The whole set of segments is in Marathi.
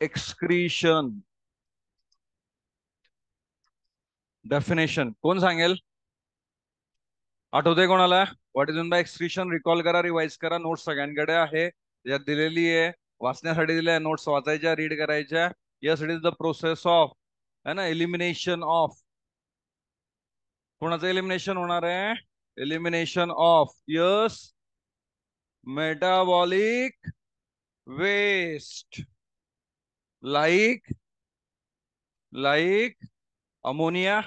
एक्सक्रीशन. डेफिनेशन कोण सांगेल? आठवते कोणाला? What is mean bye excretion? Recall करा, रिवाइज करा. नोट्स सगळ्यांकडे आहे, त्याच्यात दिलेली आहे. वाचण्यासाठी दिल्या, नोट्स वाचायच्या, रीड करायच्या. Yes, it is the process of, है ना, एलिमिनेशन ऑफ. कोणाचं एलिमिनेशन होणार आहे? Elimination of, yes, metabolic waste. Like like ammonia,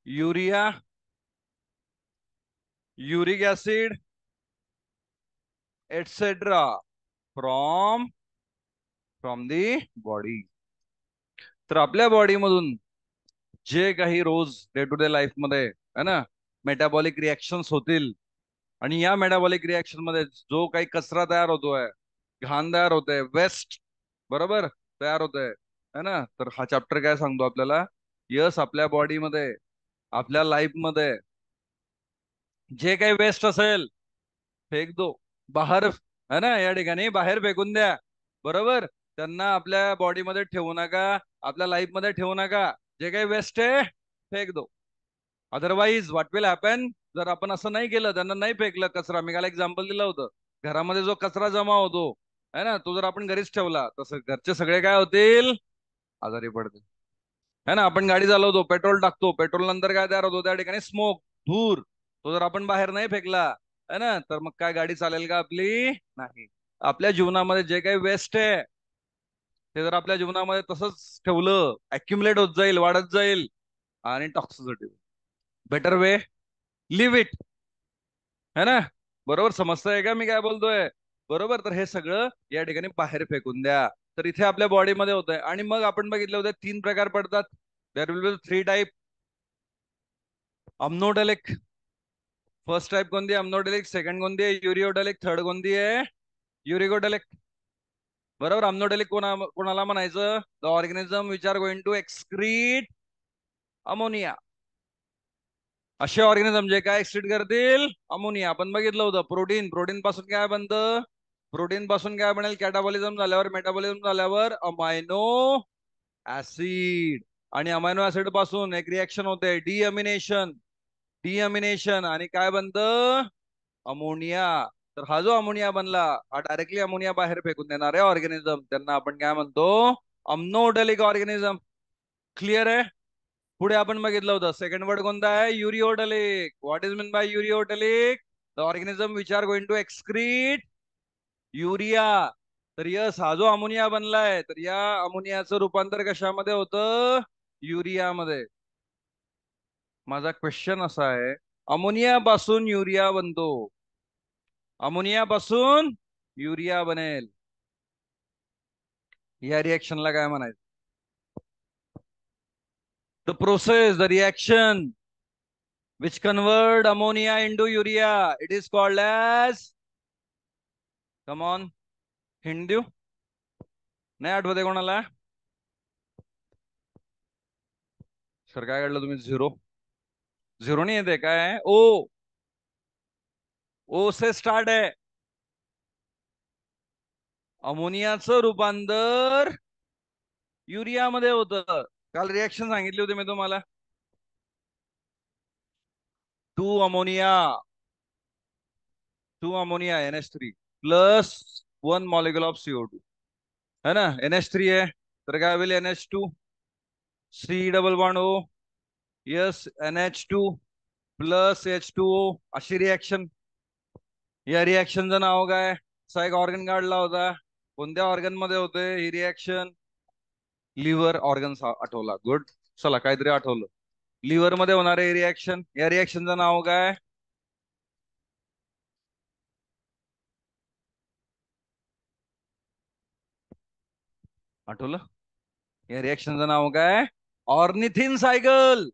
urea, uric acid, etcetera, from from the body. तर आपल्या बॉडीमधून जे काही रोज डे टू डे लाईफ मध्ये, है ना, मेटाबॉलिक रिएक्शन्स होतील, आणि या मेटाबॉलिक रिएक्शन मध्ये जो काही कचरा तयार होतोय, घाण तयार होते, वेस्ट, बरोबर, तयार होतंय, है ना. तर हा चॅप्टर काय सांगतो आपल्याला? यस, आपल्या बॉडीमध्ये, आपल्या लाईफ मध्ये जे काही वेस्ट असेल, फेक दो बाहेर, है ना, या ठिकाणी बाहेर फेकून द्या. बरोबर, त्यांना आपल्या बॉडीमध्ये ठेवू नका, आपल्या लाईफ मध्ये ठेवू नका. जे काही वेस्ट आहे, फेक दो. Otherwise what will happen? जर आपण असं नाही केलं, त्यांना नाही फेकलं कचरा, मी काल एक्झाम्पल दिलं होतं, घरामध्ये जो कचरा जमा होतो, है ना, तो जर आपण घरीच ठेवला, तसं घरचे सगळे काय होतील? आजारी पडतील. है ना, आपण गाडी चालवतो, पेट्रोल टाकतो, पेट्रोल नंतर काय तयार होतो? त्या ठिकाणी स्मोक, धूर. तो जर आपण बाहेर नाही फेकला, है ना, तर मग काय गाडी चालेल का आपली? नाही. आपल्या जीवनामध्ये जे काही वेस्ट आहे, ते जर आपल्या जीवनामध्ये तसंच ठेवलं, अक्युमुलेट होत जाईल, वाढत जाईल, आणि toxicity. Better way, leave it, है ना. बरोबर समजतंय का मी काय बोलतोय? बरोबर, तर हे सगळं या ठिकाणी बाहेर फेकून द्या. तर इथे आपल्या बॉडीमध्ये होतंय. आणि मग आपण बघितलं होतं, तीन प्रकार पडतात. There will be three type. Ammonotelic, first type कोणती? अम्नोडेलिक. सेकंड कोणती आहे? युरिओडेलिक. थर्ड कोणती आहे? युरिकोडेलिक. बरोबर. अम्नोडेलिक कोणाला म्हणायचं? The organism which are going to excrete ammonia. असे ऑर्गॅनिझम जे काय एक्सक्रीट करतील अमोनिया. आपण बघितलं होतं, प्रोटीन. प्रोटीन पासून काय बनतं? प्रोटीन पासून काय बनेल? कॅटाबॉलिझम झाल्यावर, मेटाबॉलिझम झाल्यावर अमायनो ऍसिड. आणि अमायनो ऍसिड पासून एक रिएक्शन होते, डिअमिनेशन. डिअमिनेशन, आणि काय बनतं? अमोनिया. तर हा जो अमोनिया बनला, हा डायरेक्टली अमोनिया बाहेर फेकून देणारे ऑर्गॅनिझम, त्यांना आपण काय म्हणतो? अम्नोडेलिक ऑर्गॅनिझम. क्लिअर आहे? पुढे आपण बघितलं होतं, सेकंड वर्ड कोणता आहे? Ureotelic. What is mean by ureotelic? The organism which are going to excrete urea. तर यस, हा जो अमोनिया बनलाय, तर या अमोनियाचं रूपांतर कशामध्ये होतं? युरियामध्ये. माझा क्वेश्चन असा आहे, अमोनिया पासून युरिया बनतो, अमोनिया पासून युरिया बनेल, या रिएक्शनला काय म्हणायचं? The process, the reaction which convert ammonia into urea, it is called as, come on, hint देऊ? नाही आठवते कोणाला? सर काय काढलं तुम्ही? झिरो? झिरो नाही येते काय? ओ, ओ से स्टार्ट आहे. अमोनियाचं रूपांतर युरियामध्ये होतं. काल रिएक्शन सांगितली होती मी तुम्हाला. To ammonia, to ammonia NH3 plus one molecule of CO2, है ना. NH3 है, तर काय होईल? NH2, C double bond O, yes, NH2 plus H2O. अशी रिएक्शन. या रिएक्शनचं नाव काय? असा एक ऑर्गन काढला होता, कोणत्या ऑर्गन मध्ये होते ही रिएक्शन? Liver organ. आठवला, गुड. चला, काहीतरी आठवलं. लिव्हर मध्ये होणार आहे रिएक्शन. या रिएक्शनचं नाव काय? आठवलं? या रिएक्शनचं नाव काय? Ornithine cycle.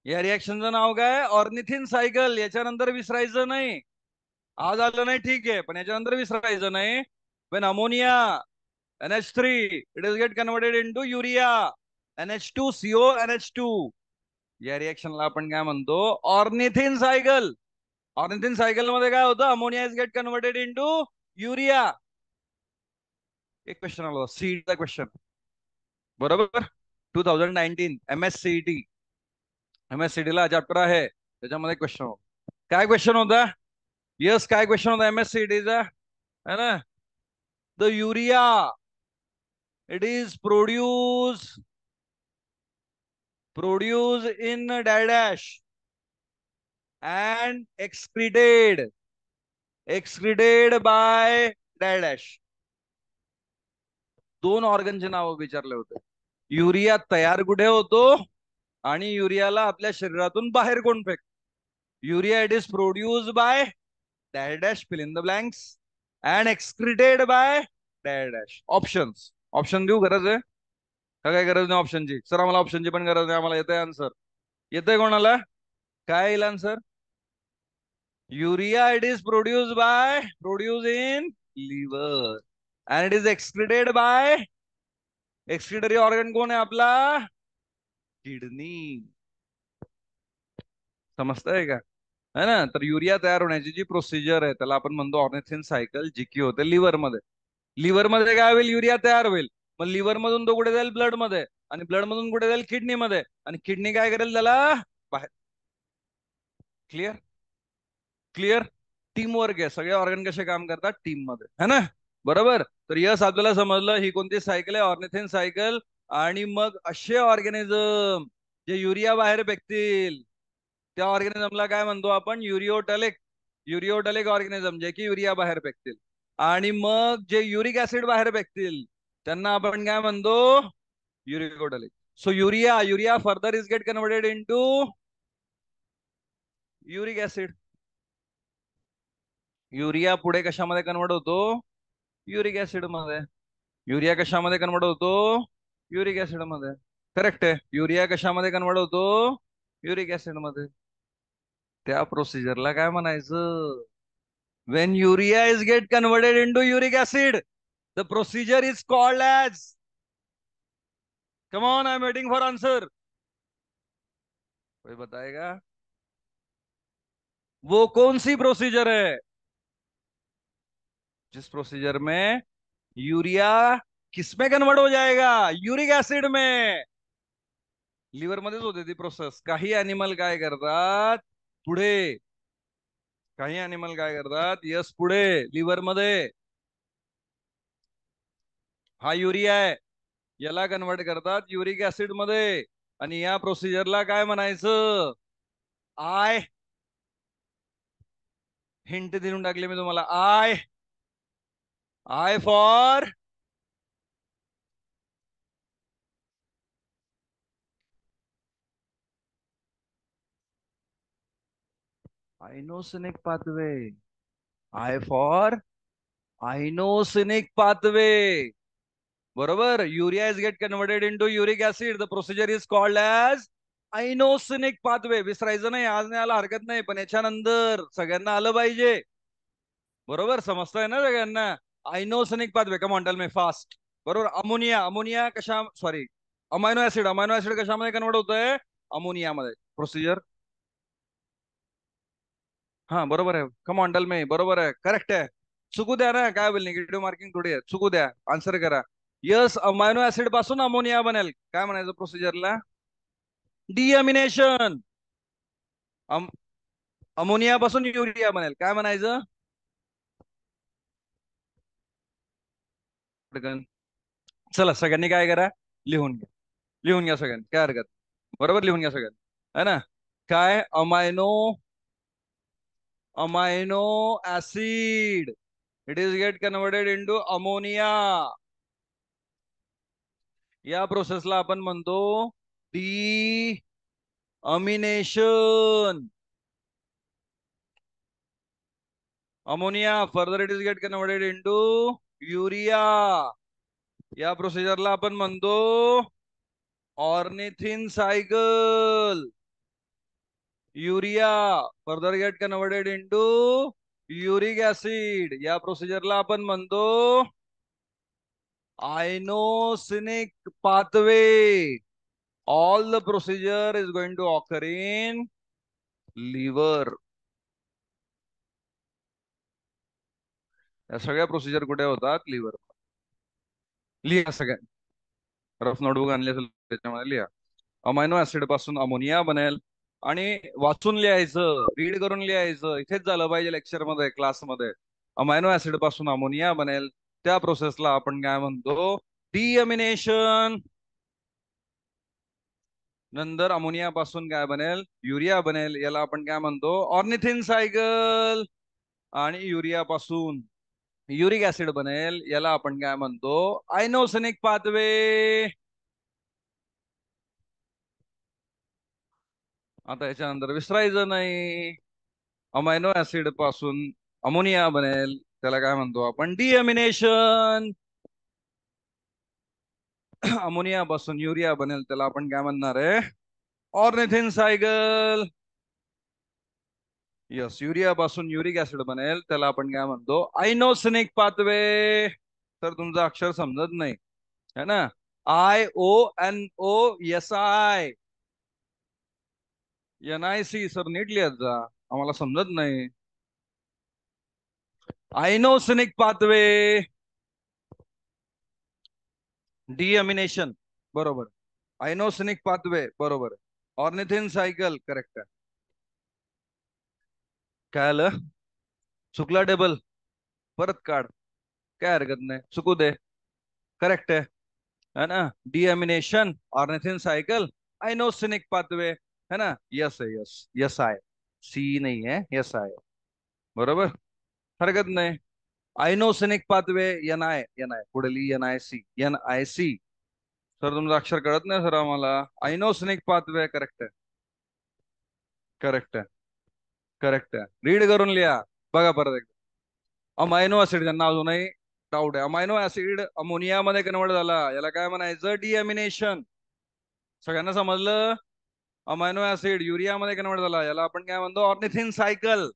या रिएक्शनचं नाव काय? Ornithine cycle. याच्यानंतर विसरायचं नाही. आज आलं नाही ठीक आहे, पण याच्यानंतर विसरायचं नाही. Wien ammonia NH3 it is get converted into urea NH2CO NH2. या रिएक्शनला आपण काय म्हणतो? Ornithine cycle. ऑर्निथिन सायकल मध्ये काय होतं? Ammonia is get converted into urea. एक क्वेश्चन आला होता सीईटीचा क्वेश्चन, बरोबर. 2019 MSCET, MSCET ला चॅप्टर आहे त्याच्यामध्ये क्वेश्चन होता. काय क्वेश्चन होता? यस, काय क्वेश्चन होता MSCETचा, है ना? The urea, it is produce in dash and excreted by dash. दोन ऑर्गनचे नाव विचारले होते. युरिया तयार कुठे होतो आणि युरियाला आपल्या शरीरातून बाहेर कोण फेक. Urea it is produce by dash dash, fill in the blanks, and excreted by dash dash. Options, option देऊ गरज आहे का? काय गरज नाही ऑप्शनची सर, आम्हाला ऑप्शनची पण गरज नाही, आम्हाला येतंय आन्सर. येतंय कोणाला? काय येईल answer? Urea it is produce in liver and it is excreted by, excretory organ कोण आहे आपला? किडनी. समजतंय का? है ना? तर युरिया तयार होण्याची जी प्रोसिजर आहे त्याला आपण म्हणतो ऑर्निथिन सायकल, जी की होते लिव्हर मध्ये. लिव्हर मध्ये काय होईल? युरिया तयार होईल. मग लिव्हर मधून तो कुठे जाईल? ब्लड मध्ये. आणि ब्लड मधून कुठे जाईल? किडनी मध्ये. आणि किडनी काय करेल त्याला? बाहेर. क्लिअर? क्लिअर? टीम वर्क आहे, सगळे ऑर्गन कसे काम करतात टीम मध्ये, है ना? बरोबर. तर यस, आपल्याला समजलं ही कोणती सायकल आहे? Ornithine cycle. आणि मग असे ऑर्गॅनिझम जे युरिया बाहेर फेकतील त्या ऑर्गॅनिझमला काय म्हणतो आपण? युरिओटलिक ऑर्गॅनिझम, जे की युरिया बाहेर फेकतील. आणि मग जे युरिक ऍसिड बाहेर फेकतील त्यांना आपण काय म्हणतो? Uricotelic. So urea further is get converted into uric acid. Urea पुढे कशामध्ये कन्वर्ट होतो? युरिक ऍसिड मध्ये. युरिया कशामध्ये कन्वर्ट होतो? युरिक ऍसिड मध्ये. करेक्ट आहे. युरिया कशामध्ये कन्वर्ट होतो? युरिक ऍसिड मध्ये. त्या प्रोसिजरला काय म्हणायचं? When urea is get converted into uric acid, the procedure is called as, come on, I am waiting for answer. कोई बताएगा? वो कौन सी प्रोसीजर है जिस प्रोसीजर में यूरिया किसमें कन्वर्ट हो जाएगा? यूरिक ऍसिड में. लिव्हर मध्येच होते ती प्रोसेस. काही अॅनिमल काय करतात पुढे, काही अॅनिमल काय करतात, यस, पुढे लिव्हर मध्ये हा युरिया आहे याला कन्वर्ट करतात युरिक ऍसिड मध्ये. आणि या प्रोसिजरला काय म्हणायचं? आय, हिंट देऊन टाकले मी तुम्हाला. I for inosinic pathway. I for inosinic pathway. बरोबर. Urea is get converted into uric acid, the procedure is called as inosinic pathway. विसरायचं नाही, आज नाही आला हरकत नाही, पण याच्यानंतर सगळ्यांना आलं पाहिजे. बरोबर, समजतंय ना सगळ्यांना? Inosinic pathway, come on tell me fast. बरोबर. अमोनिया कशा, सॉरी, अमायनो ऍसिड कशामध्ये कन्वर्ट होतंय? अमोनियामध्ये. प्रोसिजर. हा बरोबर आहे. Come on tell me. बरोबर आहे, करेक्ट आहे. चुकू द्या ना, काय बोल, निगेटिव्ह मार्किंग थोडी आहे. चुकू द्या, आन्सर करा. यस, अमायनो ऍसिड पासून अमोनिया बनेल. काय म्हणायचं प्रोसिजरला? डिअमिनेशन. अमोनिया पासून युरिया बनेल. काय म्हणायचं? पटकन. चला सगळ्यांनी काय करा, लिहून घ्या. लिहून घ्या सगळ्यांनी, काय हरकत. बरोबर, लिहून घ्या सगळ्यांनी, है ना? काय? Amino acid, it is get converted into ammonia. या प्रोसेसला आपण म्हणतो deamination. Ammonia further it is get converted into urea. या प्रोसिजरला आपण म्हणतो ornithine cycle. Urea further get converted into uric acid. या प्रोसिजरला आपण म्हणतो inosinic pathway. All the procedure is going to occur in liver. या सगळ्या प्रोसिजर कुठे होतात? लिव्हर. लिहा सगळ्या, रफ नोटबुक आणली असेल त्याच्यामध्ये लिहा. अमायनो ऍसिड पासून अमोनिया बनेल. आणि वाचून लिहायचं, रीड करून लिहायचं, इथेच झालं पाहिजे लेक्चर मध्ये, क्लासमध्ये. अमायनो ऍसिड पासून अमोनिया बनेल, त्या प्रोसेसला आपण काय म्हणतो? डिअमिनेशन. नंतर अमोनिया पासून काय बनेल? युरिया बनेल, याला आपण काय म्हणतो? Ornithine cycle. आणि युरिया पासून युरिक ऍसिड बनेल, याला आपण काय म्हणतो? आयनोसेनिक पाथवे. आता याच्यानंतर विसरायचं नाही. अमायनो ऍसिड पासून अमोनिया बनेल, त्याला काय म्हणतो आपण? डिअमिनेशन. अमोनिया पासून युरिया बनेल, त्याला आपण काय म्हणणार आहे? Ornithine cycle. यस, युरिया पासून युरिक ऍसिड बनेल, त्याला आपण काय म्हणतो? आयनोसेनिक पाथवे. तर तुमचं अक्षर समजत नाही है ना? IONOSI, NIC. सर नीट लिहत जा, आम्हाला समजत नाही. आयनोसेनिक पाथवे, डिअमिनेशन, बरोबर. आयनोसेनिक पाथवे, बरोबर. ऑर्निथिन सायकल, करेक्ट आहे. काय आलं? चुकला टेबल, परत काढ, काय हरकत नाही, चुकू दे. करेक्ट है ना? डिअमिनेशन, ऑर्निथिन सायकल, आयनोसेनिक पाथवे, है ना? यस है, यस, यस आहे. सी नाही है, यस आहे. बरोबर, हरकत नाही. आयनोसेनिक पाथवे, एन आय पुढे NIC. सर तुमचं अक्षर कळत नाही सर आम्हाला. आयनोसेनिक पाथवे, करेक्ट आहे, करेक्ट आहे, करेक्ट आहे. रीड करून लिहा, बघा परत एकदा. अमायनो ऍसिड, ज्यांना अजूनही डाऊट आहे, अमायनो ऍसिड अमोनियामध्ये कन्वर्ट झाला, याला काय म्हणायचं? डिअमिनेशन. सगळ्यांना समजलं? अमायनो ऍसिड युरियामध्ये कन्वर्ट झाला, याला आपण काय म्हणतो? Ornithine cycle.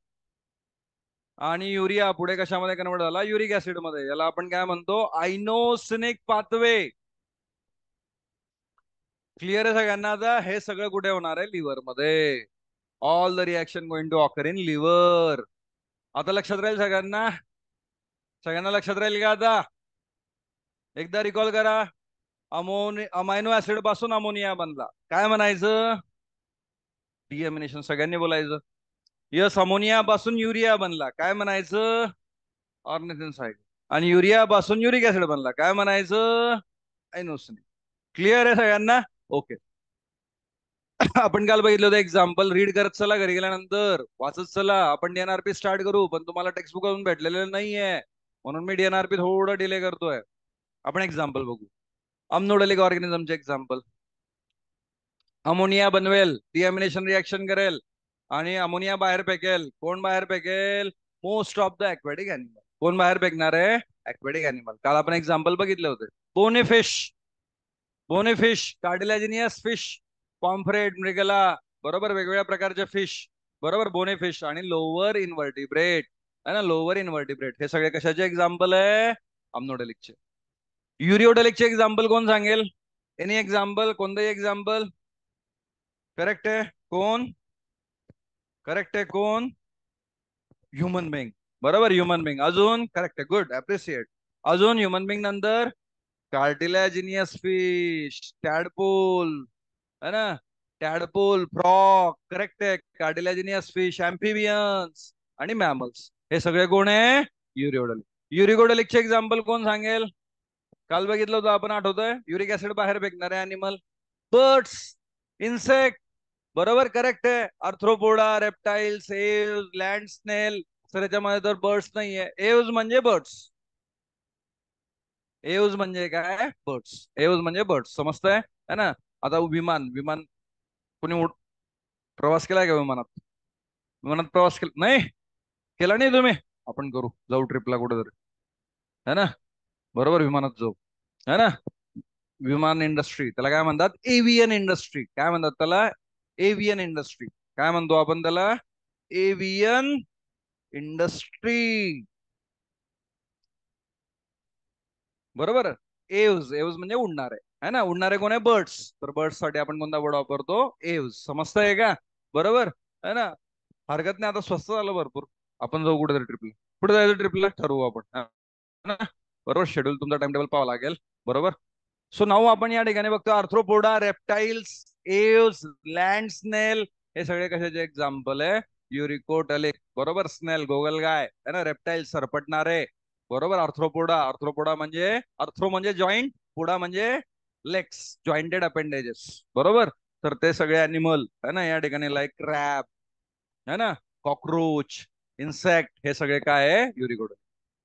आणि युरिया पुढे कशामध्ये कन्वर्ट झाला? युरिक ऍसिड मध्ये, याला आपण काय म्हणतो? Inosinic pathway. क्लिअर आहे सगळ्यांना? आता हे सगळं कुठे होणार आहे? लिव्हर मध्ये. All the reaction going to occur in liver. आता लक्षात राहील सगळ्यांना? सगळ्यांना लक्षात राहील का आता? एकदा रिकॉल करा. अमायनो ऍसिड पासून अमोनिया बनला, काय म्हणायचं? डिअमिनेशन. सगळ्यांनी बोलायचं. यस, अमोनिया पासून युरिया बनला, काय म्हणायचं? Ornithine cycle. आणि युरिया पासून युरिक ऍसिड बनला, काय म्हणायचं? आयनोसिन. क्लिअर आहे सगळ्यांना? ओके. आपण काल बघितलं होतं एक्झाम्पल, रीड करत चला, घरी गेल्यानंतर वाचत चला. आपण DNRP स्टार्ट करू, पण तुम्हाला टेक्स्टबुक अजून भेटलेलं नाहीये, म्हणून मी DNRP थोडं डिले करतोय. आपण एक्झाम्पल बघू. अमनोडलिक ऑर्गॅनिझमचे एक्झाम्पल. अमोनिया बनवेल, डिअमिनेशन रिएक्शन करेल, आणि अमोनिया बाहेर फेकेल. कोण बाहेर फेकेल? Most of the aquatic animal. कोण बाहेर फेकणार आहे? Aquatic animal. काल आपण एक्झाम्पल बघितले होते. बोनेफिश, बोनेफिश, कार्टिलॅजिनियस फिश, पॉम्फ्रेट, मृगला, बरोबर, वेगवेगळ्या प्रकारचे फिश, बरोबर, बोनेफिश. आणि लोअर इन्व्हर्टिब्रेट, है ना? लोअर इन्व्हर्टिब्रेट, हे सगळे कशाचे एक्झाम्पल आहे? अमनोडेलिकचे. युरिओडेलिकचे एक्झाम्पल कोण सांगेल? एनी एक्झाम्पल, कोणतंही एक्झाम्पल? करेक्ट आहे कोण? करेक्ट आहे कोण? ह्युमन बिंग, बरोबर, ह्युमन बिंग. अजून? करेक्ट आहे, गुड, अप्रिशिएट. अजून ह्युमन बिंग नंतर कार्टिलॅजिनियस फिश, टॅडपोल, है ना? टॅडपोल, फ्रॉग, करेक्ट आहे. कार्टिलॅजिनियस फिश, अँफिबियन्स आणि मॅमल्स, हे सगळे कोण आहे? युरिओडलिक. युरिकोडलिकचे एक्झाम्पल कोण सांगेल? काल बघितलं होतं आपण, आठवतंय? युरिक ऍसिड बाहेर फेकणारे अॅनिमल, बर्ड्स, इन्सेक्ट, बरोबर, करेक्ट आहे. अर्थ्रोपोडा, रेप्टाइल्स, एव्स, लँड स्नेल. सर याच्यामध्ये तर बर्ड्स नाहीये. एव्स म्हणजे बर्ड्स. एव्स म्हणजे काय? बर्ड्स. एव्स म्हणजे बर्ड्स, समजतंय है ना? आता विमान, विमान कोणी प्रवास केलाय का विमानात? विमानात प्रवास केला नाही? केला नाही तुम्ही? आपण करू, जाऊ ट्रिपला कुठेतरी, है ना? बरोबर, विमानात जाऊ, है ना? विमान इंडस्ट्री, त्याला काय म्हणतात? एव्हियन इंडस्ट्री. काय म्हणतात त्याला? एव्हियन इंडस्ट्री. काय म्हणतो आपण त्याला? एव्हियन इंडस्ट्री, बरोबर. एव्स, एव्स म्हणजे उडणारे, है ना? उडणारे कोण आहे? बर्ड्स. तर बर्ड्स साठी आपण कोणता वर्ड वापरतो? एव्स. समजतंय का? बरोबर, है ना? हरकत नाही. आता स्वस्त झालं भरपूर, आपण जाऊ कुठेतरी ट्रिपला. कुठे जायचं ट्रिपला ठरवू आपण, है ना? बरोबर, शेड्यूल तुमचा टाइम टेबल पाहावं लागेल. बरोबर. सो नाऊ आपण या ठिकाणी बघतो आर्थ्रोपोडा, रेप्टाइल्स, एव्स, लँड स्नेल, हे सगळे कशाचे एक्झाम्पल आहे? युरिकोटलिक, बरोबर. स्नेल गोगलगाय है ना, रेप्टाइल सरपटणारे, बरोबर. आर्थ्रोपोडा, आर्थ्रोपोडा म्हणजे आर्थ्रो म्हणजे जॉईंट, पोडा म्हणजे लेग्स, जॉईंटेड अपेंडेजेस, बरोबर. तर ते सगळे अॅनिमल है ना या ठिकाणी, लाईक क्रॅब है ना, कॉकरोच, इन्सेक्ट, हे सगळे काय आहे? युरिकोटलिक.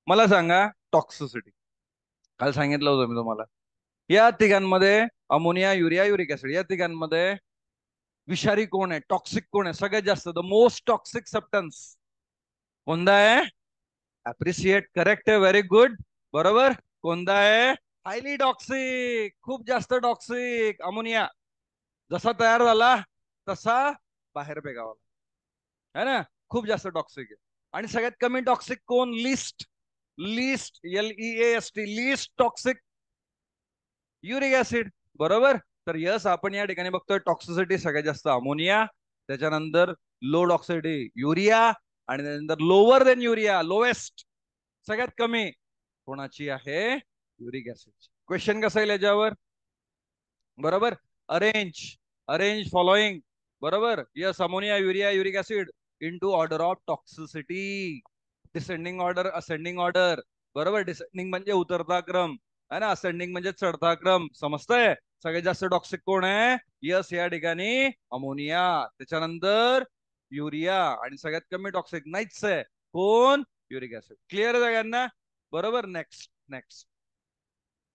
मला सांगा टॉक्सिसिटी. काल सांगितलं होतं मी तुम्हाला, या तिघांमध्ये अमोनिया, युरिया, युरिक ऍसिड, या तिघांमध्ये विषारी कोण आहे, टॉक्सिक कोण आहे सगळ्यात जास्त? द मोस्ट टॉक्सिक सबस्टन्स कोणता आहे? अप्रिशिएट, करेक्ट आहे, व्हेरी गुड, बरोबर. कोणता आहे? हायली टॉक्सिक, खूप जास्त टॉक्सिक. अमोनिया जसा तयार झाला तसा बाहेर फेकावा है ना, खूप जास्त टॉक्सिक आहे. आणि सगळ्यात कमी टॉक्सिक कोण? List, list, LEAST, list toxic, uric acid, बरोबर. तर यस, आपण या ठिकाणी बघतोय टॉक्सिसिटी सगळ्यात जास्त अमोनिया, त्याच्यानंतर लो टॉक्सिसिटी युरिया, आणि त्यानंतर लोअर देन युरिया, लोएस्ट, सगळ्यात कमी कोणाची आहे? Uric acid. क्वेश्चन कसा येईल याच्यावर? बरोबर. अरेंज, अरेंज फॉलोइंग, बरोबर. Yes, ammonia, urea, uric acid into order of toxicity, descending order, ascending order, बरोबर. डिसेंडिंग म्हणजे उतरता क्रम है ना, असेंडिंग म्हणजे चढता क्रम, समजतंय? सगळ्यात जास्त टॉक्सिक कोण आहे? यस, या ठिकाणी अमोनिया, त्याच्यानंतर युरिया, आणि सगळ्यात कमी टॉक्सिक नाहीच आहे कोण? Uric acid. क्लिअर आहे सगळ्यांना? बरोबर. Next, next,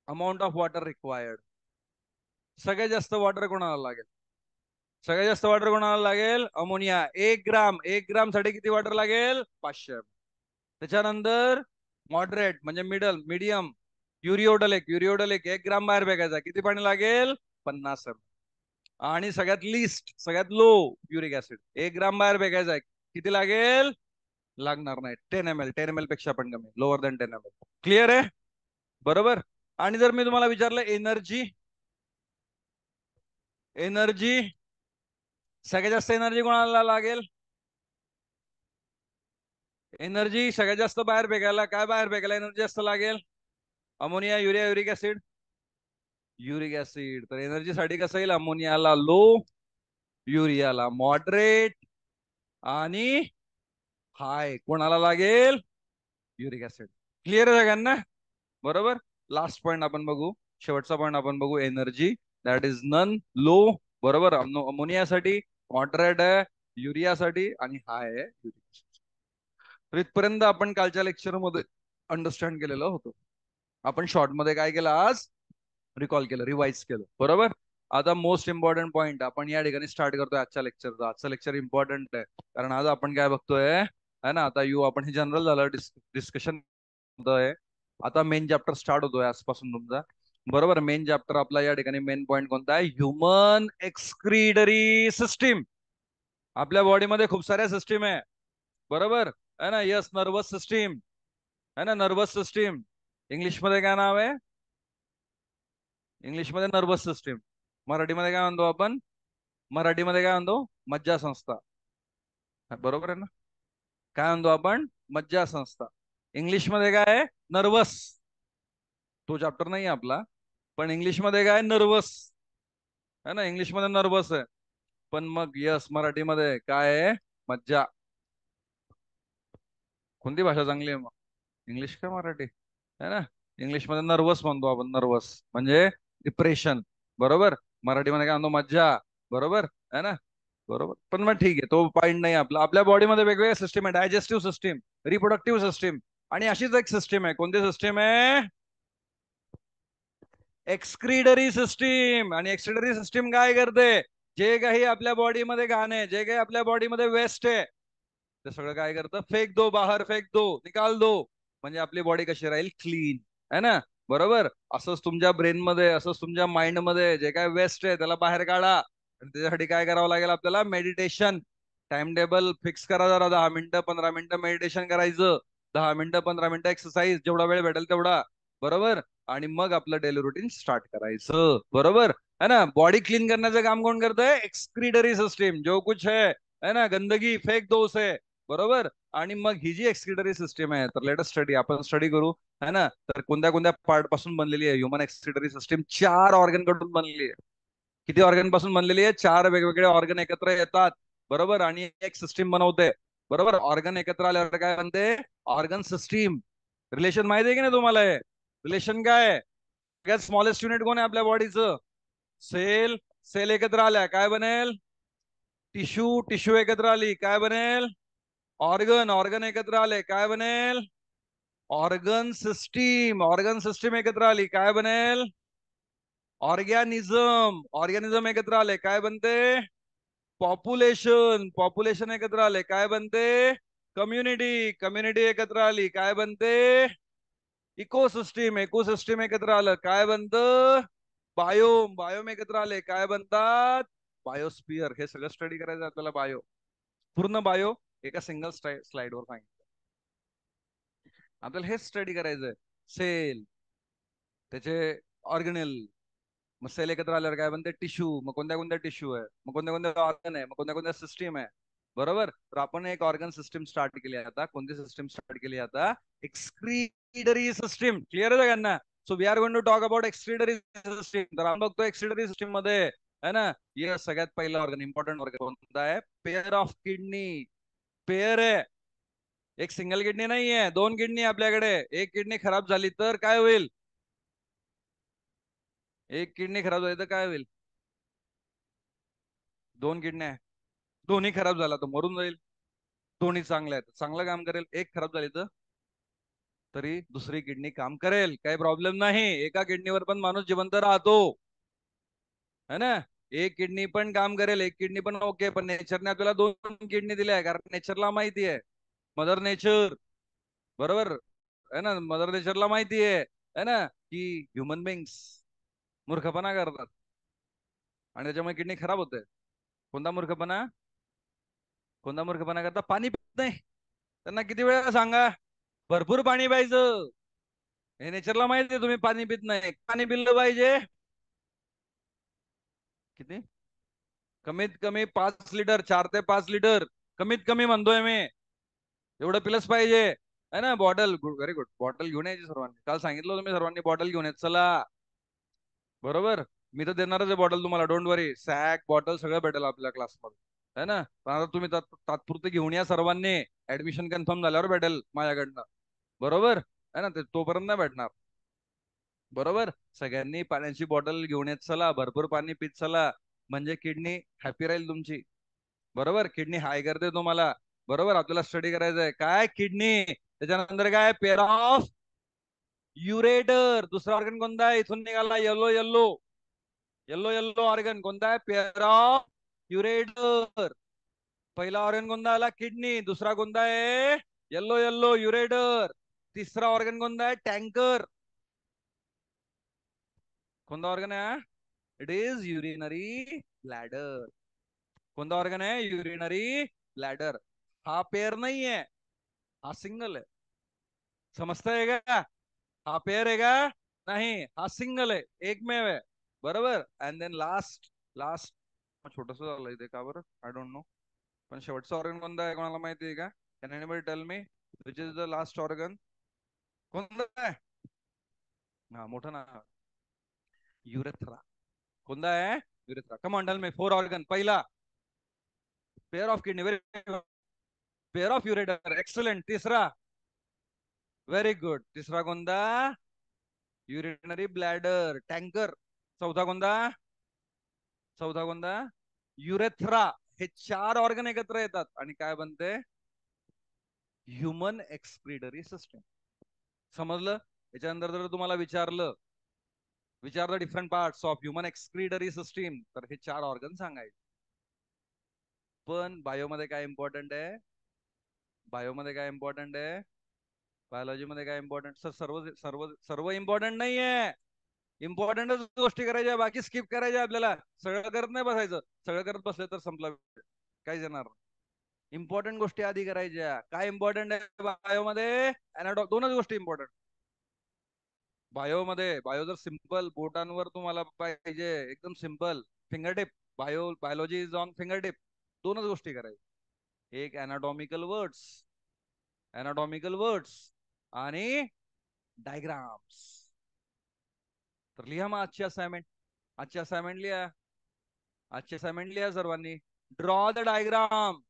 amount of water required. सगळ्यात जास्त वॉटर कोणाला लागेल? सगळ्यात जास्त वॉटर कोणाला लागेल? अमोनिया. 1 ग्राम, 1 ग्राम साठी किती वॉटर लागेल? 500. त्याच्यानंतर मॉडरेट म्हणजे मिडल, मीडियम, युरिओडलिक, युरिओडलिक 1 ग्राम बाहेर फेकायचा, किती पाणी लागेल? 50 ml. आणि सगळ्यात लिस्ट, सगळ्यात लो, युरिक ऍसिड, 1 ग्राम बाहेर फेकायचा आहे, किती लागेल? लागणार नाही, 10 ml, 10 ml पेक्षा पण कमी, लोअर दॅन 10 ml. क्लिअर आहे? बरोबर. आणि जर मी तुम्हाला विचारलं एनर्जी, एनर्जी सगळ्यात जास्त एनर्जी कोणाला लागेल? एनर्जी सगळ्यात जास्त बाहेर फेकायला, काय बाहेर फेकायला एनर्जी जास्त लागेल? Ammonia, urea, uric acid, uric acid. तर एनर्जी साठी कसं येईल? अमोनियाला लो, युरियाला मॉडरेट, आणि हाय कोणाला लागेल? Uric acid. क्लिअर आहे सगळ्यांना? बरोबर. लास्ट पॉइंट आपण बघू, शेवटचा पॉइंट आपण बघू, energy that is none, low, बरोबर. अमोनियासाठी मॉडरेट आहे, युरियासाठी, आणि हाय आहे युरिक ऍसिड. तर इथपर्यंत आपण कालच्या लेक्चरमध्ये अंडरस्टँड केलेलं होतं. आपण शॉर्ट मध्ये काय केलं आज? रिकॉल केलं, रिवाइज केलं, बरोबर. आता मोस्ट इम्पॉर्टंट पॉइंट आपण या ठिकाणी स्टार्ट करतोय आजच्या लेक्चरचा. आजचं लेक्चर इम्पॉर्टंट आहे, कारण आज आपण काय बघतोय है ना, आता आपण हे जनरल झालं, डिस्कशन होतंय. आता मेन चॅप्टर स्टार्ट होतोय आजपासून तुमचा, बरोबर. मेन चॅप्टर आपला या ठिकाणी मेन पॉइंट कोणता आहे? Human excretory system. आपल्या बॉडीमध्ये खूप साऱ्या सिस्टीम आहे, बरोबर है ना. यस, नर्वस सिस्टीम है ना, नर्वस सिस्टीम, इंग्लिश मध्ये काय नाव आहे? इंग्लिश मध्ये नर्वस सिस्टीम, मराठीमध्ये काय म्हणतो आपण? मराठीमध्ये काय म्हणतो? मज्जा संस्था, बरोबर आहे ना. काय म्हणतो आपण? मज्जा संस्था. इंग्लिश मध्ये काय आहे? नर्वस. तो चॅप्टर नाही आपला, पण इंग्लिश मध्ये काय? नर्वस है ना, इंग्लिश मध्ये नर्वस आहे. पण मग यस, मराठीमध्ये काय आहे? मज्जा. कोणती भाषा चांगली आहे मग, इंग्लिश का मराठी? है ना. इंग्लिश मध्ये नर्वस म्हणतो आपण, नर्वस म्हणजे डिप्रेशन, बरोबर. मराठीमध्ये काय म्हणतो? मज्जा, बरोबर है ना. बरोबर. पण मग ठीक आहे, तो पॉईंट नाही आपला. आपल्या बॉडीमध्ये वेगवेगळ्या सिस्टीम आहे, डायजेस्टिव्ह सिस्टीम, रिप्रोडक्टिव्ह सिस्टीम, आणि अशीच एक सिस्टीम आहे. कोणती सिस्टीम आहे? एक्सक्रीडरी सिस्टीम. आणि एक्सक्रीडरी सिस्टीम काय करते? जे काही आपल्या बॉडीमध्ये घाण आहे, जे काही आपल्या बॉडीमध्ये वेस्ट आहे, ते सगळं काय करतं? फेक दो, बाहेर फेक दो, निकाल दो. म्हणजे आपली बॉडी कशी राहील? क्लीन, है ना, बरोबर. असंच तुमच्या ब्रेन मध्ये, असंच तुमच्या माइंड मध्ये जे काय वेस्ट आहे त्याला बाहेर काढा. आणि त्याच्यासाठी काय करावं लागेल आपल्याला? मेडिटेशन. टाइम टेबल फिक्स करा जरा, 10 मिनिटं 15 मिनिटं मेडिटेशन करायचं, 10 मिनिटं 15 मिनिटं एक्सरसाइज, जेवढा वेळ भेटेल तेवढा, बरोबर. आणि मग आपलं डेली रुटीन स्टार्ट करायचं, बरोबर है ना. बॉडी क्लीन करण्याचं काम कोण करतंय? एक्सक्रीडरी सिस्टीम. जो कुछ है ना, गंदगी फेक दो उसे, बरोबर. आणि मग ही जी एक्सक्रिटरी सिस्टीम आहे, तर लेट अस स्टडी, आपण स्टडी करू, है ना. तर कोणत्या कोणत्या पार्ट पासून बनलेली आहे ह्युमन एक्सक्रिटरी सिस्टीम? 4 ऑर्गन कडून बनलेली आहे. किती ऑर्गन पासून बनलेली आहे? 4 वेगवेगळे ऑर्गन एकत्र येतात, बरोबर, आणि एक सिस्टीम बनवते. बरोबर. ऑर्गन एकत्र आल्यावर काय बनते? Organ system. रिलेशन माहिती आहे की नाही तुम्हाला? रिलेशन काय आहे? सगळ्यात स्मॉलेस्ट युनिट कोण आहे आपल्या बॉडीचं? सेल. सेल एकत्र आल्या काय बनेल? टिश्यू. टिश्यू एकत्र आली काय बनेल? ऑर्गन. ऑर्गन एकत्र आले काय बनेल? Organ system. ऑर्गन सिस्टीम एकत्र आली काय बनेल? ऑर्गॅनिझम. ऑर्गॅनिझम एकत्र आले काय बनते? पॉप्युलेशन. पॉप्युलेशन एकत्र आले काय बनते? कम्युनिटी. कम्युनिटी एकत्र आली काय बनते? इकोसिस्टीम. इकोसिस्टीम एकत्र आलं काय बनतं? बायोम. बायोम एकत्र आले काय बनतात? बायोस्पियर. हे सगळं स्टडी करायचं आपल्याला. बायो, पूर्ण बायो एका सिंगल स्लाइड वर सांगितलं. आपल्याला हेच स्टडी करायचंय. सेल, त्याचे ऑर्गनेल. मग सेल एकत्र आल्यावर काय बनते? टिश्यू. मग कोणत्या कोणत्या टिश्यू आहे? मग कोणत्या कोणत्या ऑर्गन आहे? मग कोणत्या कोणत्या सिस्टीम आहे? बरोबर. तर आपण एक ऑर्गन सिस्टीम स्टार्ट केली आहे आता. कोणती सिस्टीम स्टार्ट केली आता? Excretory system. क्लिअर आहे सगळ्यांना? So we are going to talk about excretory system. तर आपण बघतो एक्सक्रीटरी सिस्टीम मध्ये, है ना, ये सगळ्यात पहिला ऑर्गन, इम्पॉर्टंट ऑर्गन कोणता आहे? Pair of kidney. पेअर आहे. एक सिंगल किडनी नाही आहे, 2 किडनी आपल्याकडे. एक किडनी खराब झाली तर काय होईल? एक किडनी खराब झाली तर काय होईल? 2 किडन्या आहे, दोन्ही खराब झाला तर मरून जाईल. दोन्ही चांगल्या आहेत, चांगलं काम करेल. एक खराब झाली तर तरी दुसरी किडनी काम करेल, काही प्रॉब्लेम नाही. एका किडनीवर पण माणूस जिवंत राहतो, है ना. एक किडनी पण काम करेल, एक किडनी पण ओके. पण नेचरने आपल्याला 2 किडनी दिल्या आहे, कारण नेचरला माहिती आहे, मदर नेचर, बरोबर, है ना, मदर नेचरला माहिती आहे ना, की ह्युमन बिंग्स मूर्खपणा करतात आणि त्याच्यामुळे किडनी खराब होते. कोणता मूर्खपणा? कोणता मूर्खपणा करता? पाणी पित नाही. त्यांना किती वेळा सांगा, भरपूर पाणी प्यायचं. हे नेचरला माहिती आहे तुम्ही पाणी पित नाही. पाणी पिलं पाहिजे किती? कमीत कमी 5 लिटर, 4 ते 5 लिटर कमीत कमी म्हणतोय मी. एवढं पिलंच पाहिजे, है ना. Bottle, very good. बॉटल घेऊन यायची सर्वांनी. काल सांगितलं तुम्ही सर्वांनी बॉटल घेऊन येत चला, बरोबर. मी तर देणारच आहे बॉटल तुम्हाला, डोंट वरी. सॅक, बॉटल सगळं भेटेल आपल्या क्लासमध्ये, है ना. पण आता तुम्ही तात्पुरते घेऊन या सर्वांनी. ऍडमिशन कन्फर्म झाल्यावर भेटेल माझ्याकडनं, बरोबर, है ना. ते तोपर्यंत नाही भेटणार, बरोबर. सगळ्यांनी पाण्याची बॉटल घेऊन येत चला, भरपूर पाणी पित चला, म्हणजे किडनी हॅपी राहील तुमची, बरोबर. किडनी हाय करते तुम्हाला, बरोबर. आपल्याला स्टडी करायचंय काय? किडनी. त्याच्यानंतर काय? Pair of ureter. दुसरा ऑर्गन कोणता आहे? इथून निघाला yellow yellow. Yellow yellow organ कोणता आहे? Pair of ureter. पहिला ऑर्गन कोणता आला? किडनी. दुसरा कोणता आहे? Yellow yellow ureter. तिसरा ऑर्गन कोणता आहे? टँकर. कोणता ऑर्गन आहे? It is urinary bladder. कोणता ऑर्गन आहे? Urinary bladder. हा पेअर नाही आहे, हा सिंगल आहे. समजतंय का? हा पेअर आहे का? नाही, हा सिंगल आहे, एकमेव आहे, बरोबर. अँड देन लास्ट, लास्ट छोटस झालंय ते, का बरं? I don't know. पण शेवटचा ऑर्गन कोणता आहे कोणाला माहिती आहे का? Can anybody tell me which is the last organ? कोणता आहे? हा, मोठं ना. युरेथ्रा. कोणता आहे? Urethra. Come on tell me. 4 organ. पहिला pair of kidney, very. Pair of ureter, excellent. तिसरा, व्हेरी गुड. तिसरा कोणता? Urinary bladder, tanker. चौथा कोणता? चौथा कोणता? युरेथ्रा. हे 4 ऑर्गन एकत्र येतात आणि काय बनते? Human excretory system. समजलं? याच्यानंतर जर तुम्हाला विचारलं different parts of human excretory system, तर हे 4 ऑर्गन सांगायचे. पण बायोमध्ये काय इम्पॉर्टंट आहे? बायोमध्ये काय इम्पॉर्टंट आहे? बायोलॉजी मध्ये काय इम्पॉर्टंट? सर, सर्व सर्व सर्व इम्पॉर्टंट नाहीये. इम्पॉर्टंटच गोष्टी करायच्या, बाकी स्किप करायच्या आपल्याला. सगळं करत नाही बसायचं. सगळं करत बसले तर संपला, काहीच येणार. इम्पॉर्टंट गोष्टी आधी करायच्या. काय इम्पॉर्टंट आहे बायोमध्ये? दोनच गोष्टी इम्पॉर्टंट बायोमध्ये. बायो जर सिंपल बोटांवर तुम्हाला पाहिजे, एकदम simple, finger tip. Biology is on finger tip. दोनच गोष्टी करायच्या. एक अनाटॉमिकल वर्ड्स आणि डायग्राम्स. तर लिहा मग आजची असाइनमेंट लिहा सर्वांनी. Draw the diagram.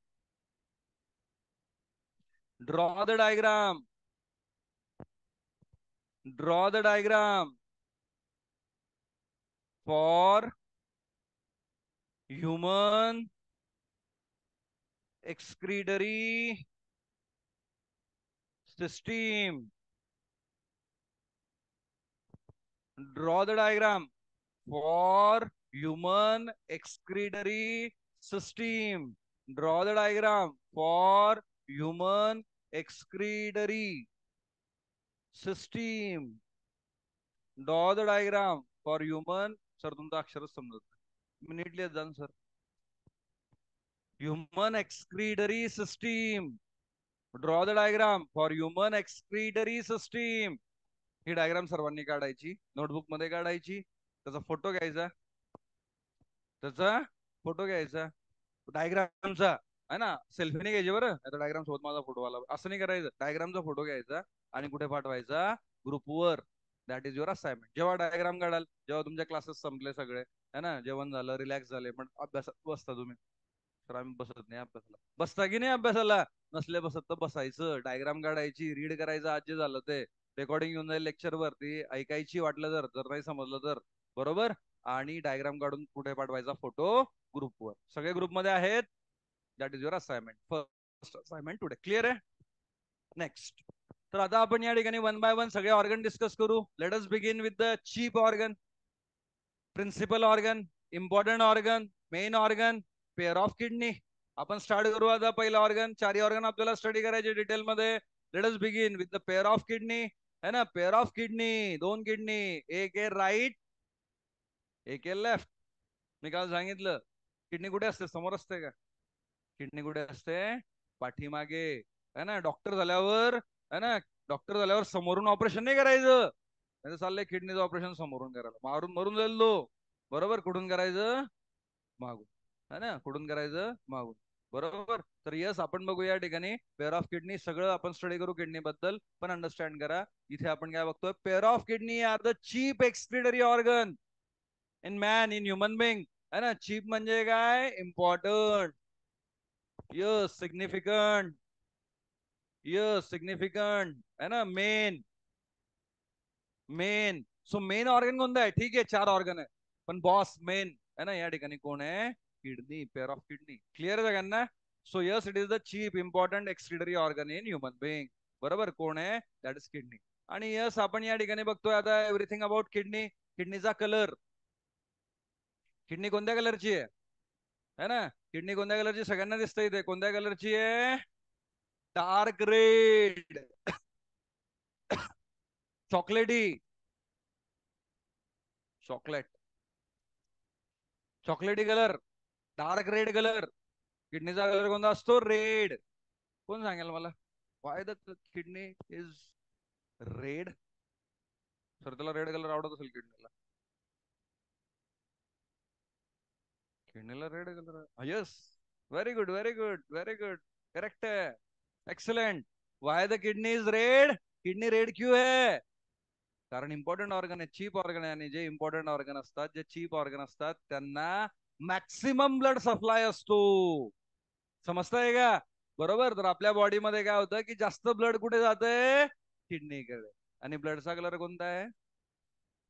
Draw the diagram. Draw the diagram for human excretory system. Draw the diagram for human excretory system. Draw the diagram for human excretory system. Draw the diagram for human. Sir तुमचा अक्षरच समजत नाही. नीट लिहत जा sir. Human excretory system. Draw the diagram for human excretory system. He diagram सर्वांनी काढायची, नोटबुक मध्ये काढायची, त्याचा फोटो घ्यायचा. त्याचा फोटो घ्यायचा डायग्रामचा, आहे ना. सेल्फी नाही घ्यायची बरं, आता डायग्राम सोबत माझा फोटो आला असं नाही करायचं. डायग्रामचा फोटो घ्यायचा आणि कुठे पाठवायचा, ग्रुपवर. That is your assignment. जेव्हा डायग्राम काढाल, जेव्हा तुमच्या क्लासेस संपले सगळे, है ना, जेवण झालं, रिलॅक्स झाले, पण अभ्यासात बसता तुम्ही. तर आम्ही बसत नाही अभ्यासाला. बसता की नाही अभ्यासाला? नसले बसत तर बसायचं, डायग्राम काढायची, रीड करायचं. आज जे झालं ते रेकॉर्डिंग येऊन जाईल लेक्चरवर, ती ऐकायची वाटलं जर जर नाही समजलं तर. बरोबर. आणि डायग्राम काढून कुठे पाठवायचा, फोटो ग्रुपवर. सगळे ग्रुपमध्ये आहेत. That is your assignment, first assignment today. Clear आहे? नेक्स्ट. तर आता आपण या ठिकाणी वन बाय वन सगळे ऑर्गन डिस्कस करू. Let us begin with the chief organ, principal organ, important organ, main organ, pair of kidney. आपण स्टार्ट करू आता पहिला ऑर्गन. चारही ऑर्गन आपल्याला स्टडी करायचे डिटेल मध्ये. Late us begin with the pair of kidney. है ना, पेअर ऑफ किडनी, दोन किडनी, एक आहे राईट, एक आहे लेफ्ट. मी काल सांगितलं, किडनी कुठे असते? समोर असते का? किडनी कुठे असते? पाठीमागे. है ना, डॉक्टर झाल्यावर, है ना, डॉक्टर झाल्यावर समोरून ऑपरेशन नाही करायचं. नाही चाललंय किडनीचं ऑपरेशन समोरून करायला, मारून मरून जाईल तो. बरोबर. कुठून करायचं? मागून. है ना, कुठून करायचं? मागून. बरोबर. तर यस, आपण बघू या ठिकाणी पेअर ऑफ किडनी. सगळं आपण स्टडी करू किडनी बद्दल, पण अंडरस्टँड करा इथे आपण काय बघतोय. Pair of kidney are the chief excretory organ in man, in human being. है ना, चीप म्हणजे काय? Important. Yes, significant. Yes, significant. है ना, main. Main. So main organ कोणता आहे? ठीक आहे, चार ऑर्गन आहे, पण बॉस मेन, है ना, या ठिकाणी कोण आहे? Kidney. Pair of kidney. Clear आहे सगळ्यांना? So yes, it is the chief important excretory organ in human being. बरोबर. कोण आहे? That is kidney. आणि यस, आपण या ठिकाणी बघतोय आता एव्हरीथिंग अबाउट किडनी. किडनीचा कलर. किडनी कोणत्या कलरची आहे? है ना, किडनी कोणत्या कलरची? सगळ्यांना दिसतं इथे. कोणत्या कलरची आहे? Dark red. चॉकलेटी. चॉकलेट. चॉकलेटी कलर, डार्क रेड कलर. किडनीचा कलर कोणता असतो? रेड. कोण सांगेल मला? Why the kidney is red? Sir त्याला रेड कलर आवडत असेल किडनीला. किडनीला red colour. Yes, very good, very good, very good. Correct है. Excellent. Why the kidney is red? Kidney red क्यों है? कारण इम्पॉर्टंट ऑर्गन आहे, चीप ऑर्गन आहे. आणि जे इम्पॉर्टंट ऑर्गन असतात, जे चीप ऑर्गन असतात, त्यांना मॅक्सिमम ब्लड सप्लाय असतो. समजतंय का? बरोबर. तर आपल्या बॉडीमध्ये काय होतं की जास्त ब्लड कुठे जातंय? किडनीकडे. आणि ब्लडचा कलर कोणता आहे?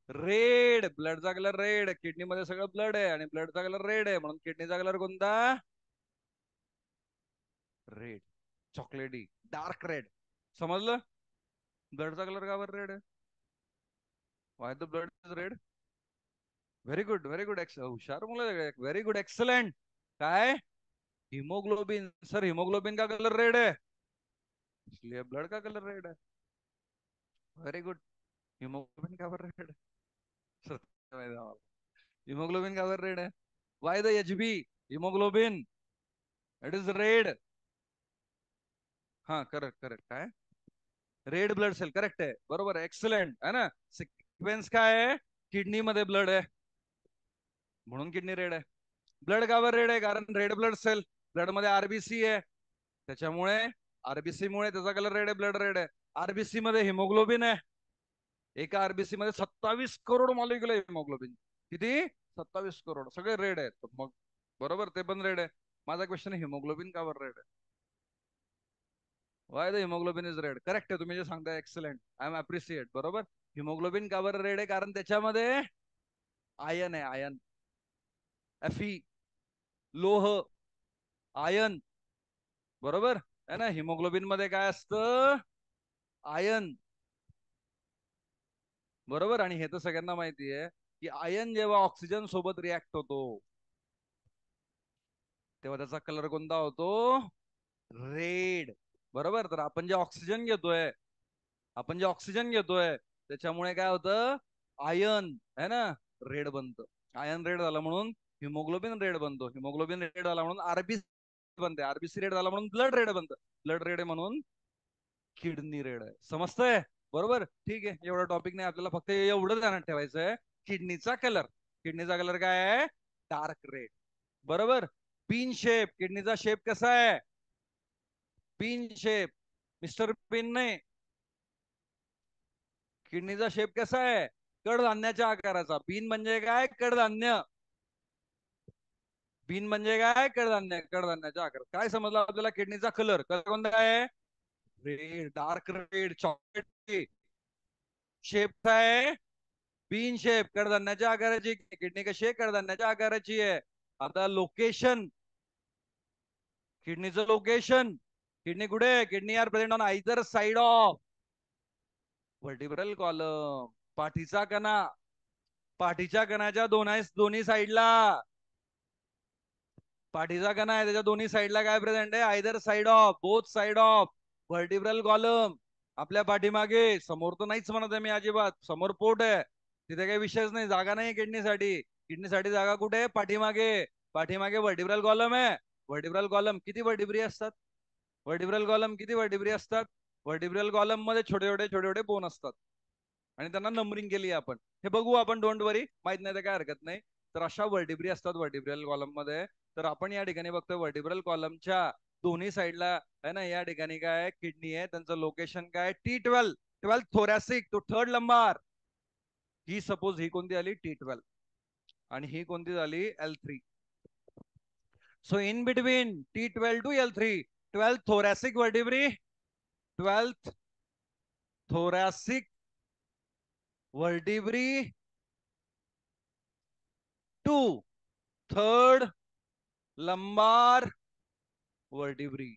रेड. ब्लडचा कलर रेड. किडनीमध्ये सगळं ब्लड आहे आणि ब्लडचा कलर रेड आहे, म्हणून किडनीचा कलर कोणता? रेड. चॉकलेटी, डार्क रेड. समजलं? ब्लडचा कलर का बरं रेड आहे? Why the blood is red? Very good, very good. हुशार मुलं. Very good, excellent. काय? हिमोग्लोबिन. सर हिमोग्लोबिन का कलर रेड है? इसलिए ब्लड का कलर रेड है. Very good. हिमोग्लोबिन का रेड है? सर हिमोग्लोबिन का रेड है? Why the HB haemoglobin it is red. हाँ करेक्ट करेक्ट. काय? Red blood cell. करेक्ट आहे. बरोबर आहे. एक्सलेंट. है ना. सिक्वेन्स काय आहे? किडनी मध्ये ब्लड आहे म्हणून किडनी रेड आहे. ब्लड का रेड आहे? कारण रेड ब्लड सेल. ब्लड मध्ये आरबीसी आहे. त्याच्यामुळे आरबीसी मुळे त्याचा कलर रेड आहे, ब्लड रेड आहे. आरबीसी मध्ये हिमोग्लोबिन आहे. एका आरबीसी मध्ये 27 करोड मॉलिक्युल आहे हिमोग्लोबिन. किती? 27 करोड, सगळे रेड आहेत मग. बरोबर, ते पण रेड आहे. माझा क्वेश्चन आहे, हिमोग्लोबिन का बरं रेड आहे? Why the haemoglobin is red? Correct आहे, तुम्ही जे सांगताय एक्सलेंट, आय एम अप्रिशिएट. बरोबर. हिमोग्लोबिन का बरं रेड आहे? कारण त्याच्यामध्ये आयन आहे, आयन. एफई, लोह, आयन. बरोबर आहे ना. हिमोग्लोबिन मध्ये काय असतं? आयन. बरोबर. आणि हे तर सगळ्यांना माहिती आहे की आयन जेव्हा ऑक्सिजन सोबत रिॲक्ट होतो तेव्हा त्याचा कलर कोणता होतो? रेड. बरोबर. तर आपण जे ऑक्सिजन घेतोय त्याच्यामुळे काय होतं? आयन है ना, रेड बनतं. आयन रेड झालं म्हणून हिमोग्लोबिन रेड बनतो. हिमोग्लोबिन रेड झाला म्हणून आरबीसी बनते. आरबीसी रेड झाला म्हणून ब्लड रेड बनतं. ब्लड रेड म्हणून किडनी रेड आहे. समजतंय? बरोबर. ठीक आहे, एवढा टॉपिक नाही आपल्याला, फक्त एवढं ध्यानात ठेवायचं आहे. किडनीचा कलर काय आहे? Dark red. बरोबर. पिन शेप, किडनीचा शेप कसा आहे? Bean shape. मिस्टर पिन नाही. किडनीचा शेप कसा आहे? कडधान्याच्या आकाराचा. पिन म्हणजे काय? कडधान्य. पिन म्हणजे काय? कडधान्य, कडधान्याच्या आकार. काय समजलं आपल्याला? किडनीचा कलर, कलर कोणता आहे? Red, dark red, chocolate. Shape काय? पिन शेप, कडधान्याच्या आकाराची. किडनी कशी आहे? कडधान्याच्या आकाराची आहे. आता लोकेशन, किडनीचं लोकेशन. किडनी कुठे आहे? Kidney are present on either side of vertebral column. पाठीचा कणा, पाठीच्या कणाच्या दोन्ही साईडला. पाठीचा कणा आहे त्याच्या दोन्ही साईडला काय प्रेझेंट आहे? Either side of, both side of vertebral column. आपल्या पाठीमागे. समोर तर नाहीच म्हणत आहे मी अजिबात. समोर पोट आहे, तिथे काही विषयच नाही, जागा नाही किडनीसाठी. किडनीसाठी जागा कुठे आहे? पाठीमागे. पाठीमागे व्हर्टिब्रल कॉलम आहे. व्हर्टिब्रल कॉलम किती व्हर्टिब्री असतात? व्हर्टिब्रल कॉलम किती व्हर्टिब्री असतात? व्हर्टिब्रल कॉलम मध्ये छोटे छोटे बोन असतात आणि त्यांना नंबरिंग केली आपण. हे बघू आपण, डोंट वरी, माहित नाही तर काय हरकत नाही. तर अशा व्हर्टिब्री असतात व्हर्टिब्रल कॉलम मध्ये. तर आपण या ठिकाणी बघतोय व्हर्टिब्रल कॉलमच्या दोन्ही साईडला आहे ना, या ठिकाणी काय किडनी आहे. त्यांचं लोकेशन काय? T12, ट्वेल्थ थोरॅसिक, तो थर्ड लंबार. ही सपोज ही कोणती आली? T12. आणि ही कोणती झाली? L3. So in between T12 to L3, twelfth thoracic vertebrae, ट्वेल्थ thoracic vertebrae to third lumbar vertebrae.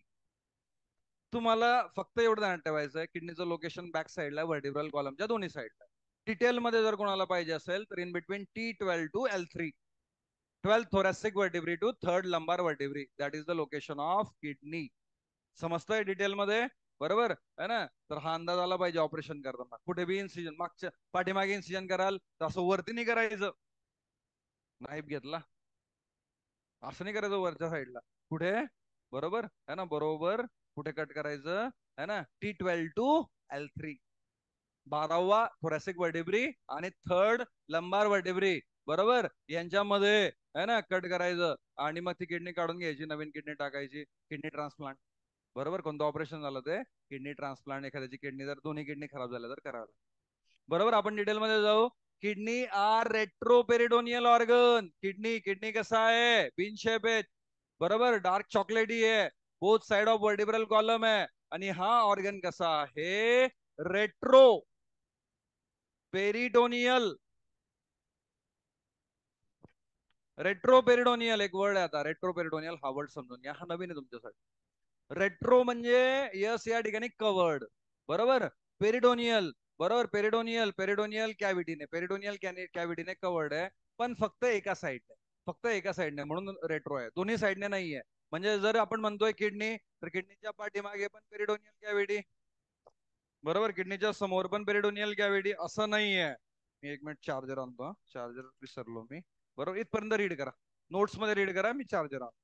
तुम्हाला फक्त एवढं ध्यानात ठेवायचं आहे, किडनीचं लोकेशन बॅक साईडला, व्हर्टिब्रल कॉलमच्या दोन्ही साईडला. डिटेलमध्ये जर कोणाला पाहिजे असेल तर in between T12 to L3, twelfth thoracic vertebrae to third lumbar vertebrae, that is the location of kidney. समजतंय डिटेलमध्ये? बरोबर आहे ना. तर हा अंदाज आला पाहिजे ऑपरेशन करताना. कुठे बी इन्सिजन, मागच्या पाठीमागे इन्सिजन कराल तर असं वरती नाही करायचं. नाईफ घेतला, असं नाही करायचं वरच्या साईडला. कुठे? बरोबर है ना, बरोबर. कुठे कट करायचं? है ना, T12 टू L3, 12वा थोरॅसिक वर्टिब्री आणि थर्ड लंबार वर्टिब्री. बरोबर, यांच्यामध्ये है ना कट करायचं आणि मग ती किडनी काढून घ्यायची, नवीन किडनी टाकायची. Kidney transplant. बरोबर. कोणतं ऑपरेशन झालं ते? Kidney transplant. एखाद्याची किडनी जर, दोन्ही किडनी खराब झाल्या तर करावं. बरोबर. आपण डिटेलमध्ये जाऊ. Kidney are retroperitoneal organ. Kidney, kidney कसा आहे? पिन शेप आहे. बरोबर. डार्क चॉकलेटी आहे. Both side of vertebral column आहे. आणि हा ऑर्गन कसा आहे? Retro peritoneal. रेट्रोपेरिडोनियल एक वर्ड आहे. आता रेट्रोपेरिडोनियल हा वर्ड समजून घ्या, हा नवीन आहे तुमच्यासाठी. रेट्रो म्हणजे यस या ठिकाणी कवर्ड. बरोबर. पेरिडोनियल. बरोबर. पेरिडोनियल, पेरिडोनियल कॅव्हिटीने, पेरिडोनियल कॅव्हिटीने कवर्ड आहे, पण फक्त एका साईडने. फक्त एका साईडने म्हणून रेट्रो आहे, दोन्ही साईडने नाहीये. म्हणजे जर आपण म्हणतोय किडनी, तर किडनीच्या पाठीमागे पण पेरिडोनियल कॅव्हिटी. बरोबर. किडनीच्या समोर पण पेरिडोनियल कॅव्हिटी, असं नाहीये. मी एक मिनिट चार्जर आणतो, चार्जर विसरलो मी. बरोबर. इथपर्यंत रीड करा, नोट्स मध्ये रीड करा, मी चार्जर आणतो.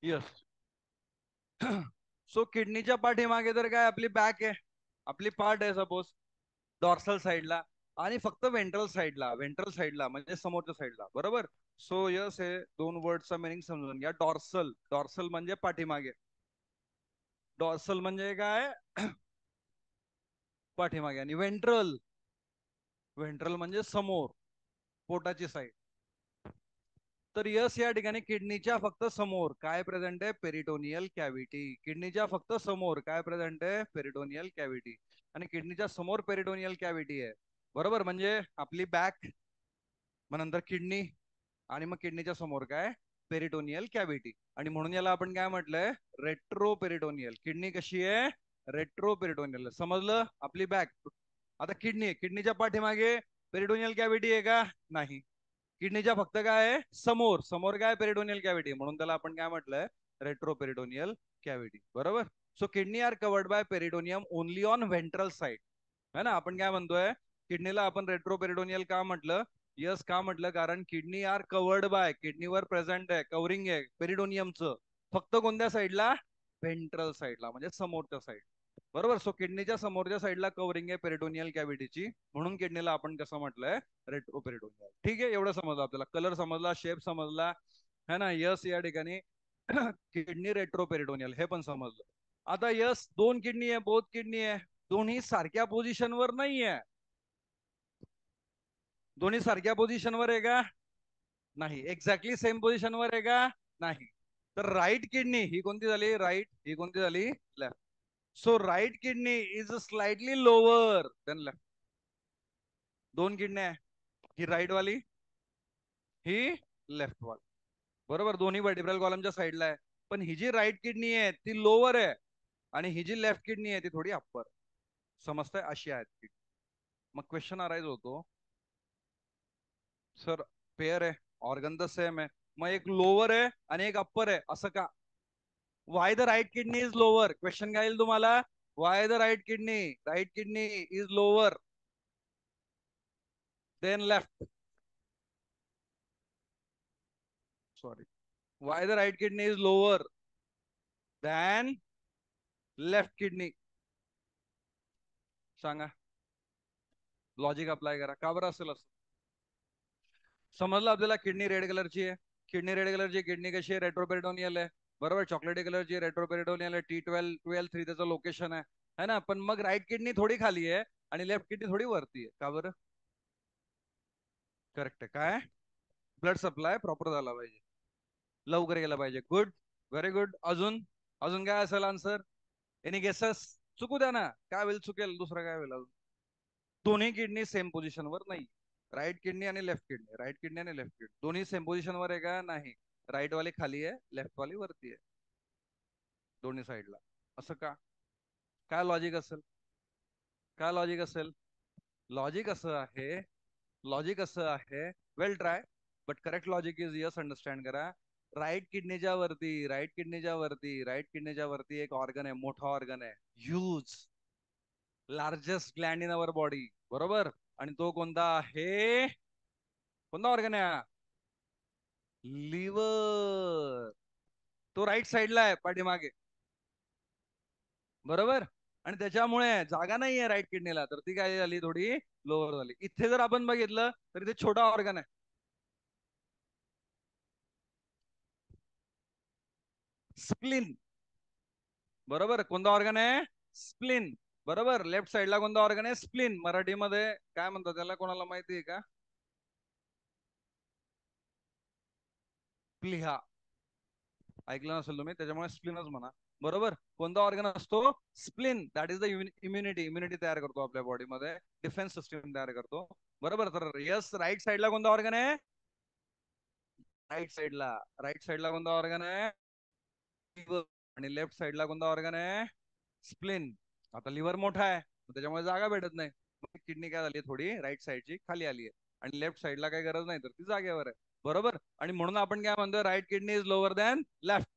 यस. सो किडनीच्या पाठीमागे तर काय आपली बॅक आहे, आपली पार्ट आहे सपोज डॉर्सल साईडला, आणि फक्त वेंट्रल साईडला म्हणजे समोरच्या साईडला, बरोबर. सो यस, हे दोन वर्डचा मिनिंग समजून घ्या. डॉर्सल, डॉर्सल म्हणजे पाठीमागे. डॉर्सल म्हणजे काय? पाठीमागे. आणि वेंट्रल, वेंट्रल म्हणजे समोर, पोटाची साईड. तर यस, या ठिकाणी किडनीच्या फक्त समोर काय प्रेझेंट आहे? Peritoneal cavity. किडनीच्या फक्त समोर काय प्रेझेंट आहे? Peritoneal cavity. आणि किडनीच्या समोर पेरिटोनियल कॅव्हिटी आहे, बरोबर. म्हणजे आपली बॅक, मग नंतर किडनी, आणि मग किडनीच्या समोर काय? Peritoneal cavity. आणि म्हणून याला आपण काय म्हटलंय? Retro peritoneal. किडनी कशी आहे? Retro peritoneal. समजलं? आपली बॅक. आता किडनी आहे, किडनीच्या पाठीमागे पेरिटोनियल कॅव्हिटी आहे का? नाही. किडनीच्या फक्त काय आहे? समोर, समोर काय? Peritoneal cavity. म्हणून त्याला आपण काय म्हटलंय? रेट्रो पेरिटोनियल कॅव्हिटी, बरोबर. So kidney are covered by peritoneum only on ventral side, है ना. आपण काय म्हणतोय? किडनीला आपण रेट्रो पेरिटोनियल का म्हटलं? यस, का म्हटलं? कारण किडनी आर कवर्ड बाय, किडनीवर प्रेझेंट आहे, कवरिंग आहे पेरिटोनियमचं. फक्त कोणत्या साईडला? व्हेंट्रल साईडला, म्हणजे समोरच्या साईड, बरोबर. सो किडनीच्या समोरच्या साईडला कवरिंग आहे पेरिटोनियल कॅव्हिटीची, म्हणून किडनीला आपण कसं म्हटलंय? रेट्रोपेरिटोनियल. ठीक आहे, एवढं समजलं आपल्याला. कलर समजला, शेप समजला, है ना. यस, या ठिकाणी किडनी रेट्रोपेरिटोनियल हे पण समजलं. आता यस, दोन किडनी आहे, बोथ किडनी आहे, दोन्ही सारख्या पोझिशनवर नाहीये. दोन्ही सारख्या पोझिशनवर आहे का? नाही. एक्झॅक्टली सेम पोझिशनवर आहे का? नाही. तर राईट किडनी ही कोणती झाली? राईट. ही कोणती झाली? Left. So right kidney is slightly lower then left. दोन किडनी आहे, ही राईट वाली, ही लेफ्ट वाली, बरोबर. दोन्ही वर्टिब्रल कॉलमच्या साईडला आहे. पण ही जी राईट किडनी आहे ती लोअर आहे, आणि ही जी लेफ्ट किडनी आहे ती थोडी अप्पर. समजतंय? अशी आहेत ती. मग क्वेश्चन अराईज होतो, सर पेअर आहे, ऑर्गन तर सेम आहे, मग एक लोअर आहे आणि एक अप्पर आहे, असं का? Why the right kidney is lower? Question काय येईल तुम्हाला? Why the right kidney is lower then left? Sorry, why the right kidney is lower than left kidney? सांगा, लॉजिक अप्लाय करा, का बरं असेल असं? समजलं आपल्याला? किडनी रेड कलरची आहे, किडनी रेड कलरची. किडनी कशी आहे? रेट्रोपेरिटोनियल आहे, बरोबर. चॉकलेटी कलरची रेट्रोपेरिटोनियल आहे. T12 T3 त्याचं लोकेशन आहे ना. पण मग राईट किडनी थोडी खाली आहे आणि लेफ्ट किडनी थोडी वरती आहे, का बरं? करेक्ट आहे. काय? ब्लड सप्लाय प्रॉपर झाला पाहिजे, लवकर गेला पाहिजे. Good, very good. अजून, अजून काय असेल आन्सर? Any guesses? चुकू द्या ना, काय होईल? चुकेल, दुसरं काय होईल अजून? दोन्ही किडनी सेम पोझिशनवर नाही. राईट किडनी आणि लेफ्ट किडनी, राईट किडनी आणि लेफ्ट किडनी दोन्ही सेम पोझिशनवर आहे का? नाही. राईट वाली खाली आहे, लेफ्ट वाली वरती आहे, दोन्ही साईडला. असं का? काय लॉजिक असेल? काय लॉजिक असेल? लॉजिक असं आहे, लॉजिक असं आहे, well try, but correct logic is yes. Understand करा. राईट किडनीच्या वरती एक ऑर्गन आहे, मोठा ऑर्गन आहे, huge, largest gland in our body, बरोबर. आणि तो कोणता आहे? कोणता ऑर्गन आहे? लिव्हर. तो राईट साईडला आहे पाठीमागे, बरोबर. आणि त्याच्यामुळे जागा नाहीये राईट किडनीला, तर ती काय झाली? थोडी लोअर झाली. इथे जर आपण बघितलं तर इथे छोटा ऑर्गन आहे, स्प्लिन, बरोबर. कोणता ऑर्गन आहे? स्प्लिन, बरोबर. लेफ्ट साईडला कोणता ऑर्गन आहे? स्प्लिन. मराठीमध्ये काय म्हणतात त्याला, कोणाला माहिती आहे का? प्लिहा. ऐकलं नसेल तुम्ही, त्याच्यामुळे स्प्लिनच म्हणा, बरोबर. कोणता ऑर्गन असतो? Spleen. That is the immunity, immunity तयार करतो आपल्या बॉडीमध्ये, डिफेन्स सिस्टीम तयार करतो, बरोबर. तर यस, राईट साईडला कोणता ऑर्गन आहे? राईट साईडला, राईट साईडला कोणता ऑर्गन आहे? लिव्हर. आणि लेफ्ट साईडला कोणता ऑर्गन आहे? स्प्लिन. आता लिव्हर मोठा आहे, त्याच्यामुळे जागा भेटत नाही, किडनी काय झाली? थोडी राईट साईडची खाली आली आहे, आणि लेफ्ट साईडला काही गरज नाही, तर ती जागेवर आहे, बरोबर. आणि म्हणून आपण काय म्हणतो? Right kidney is lower than left.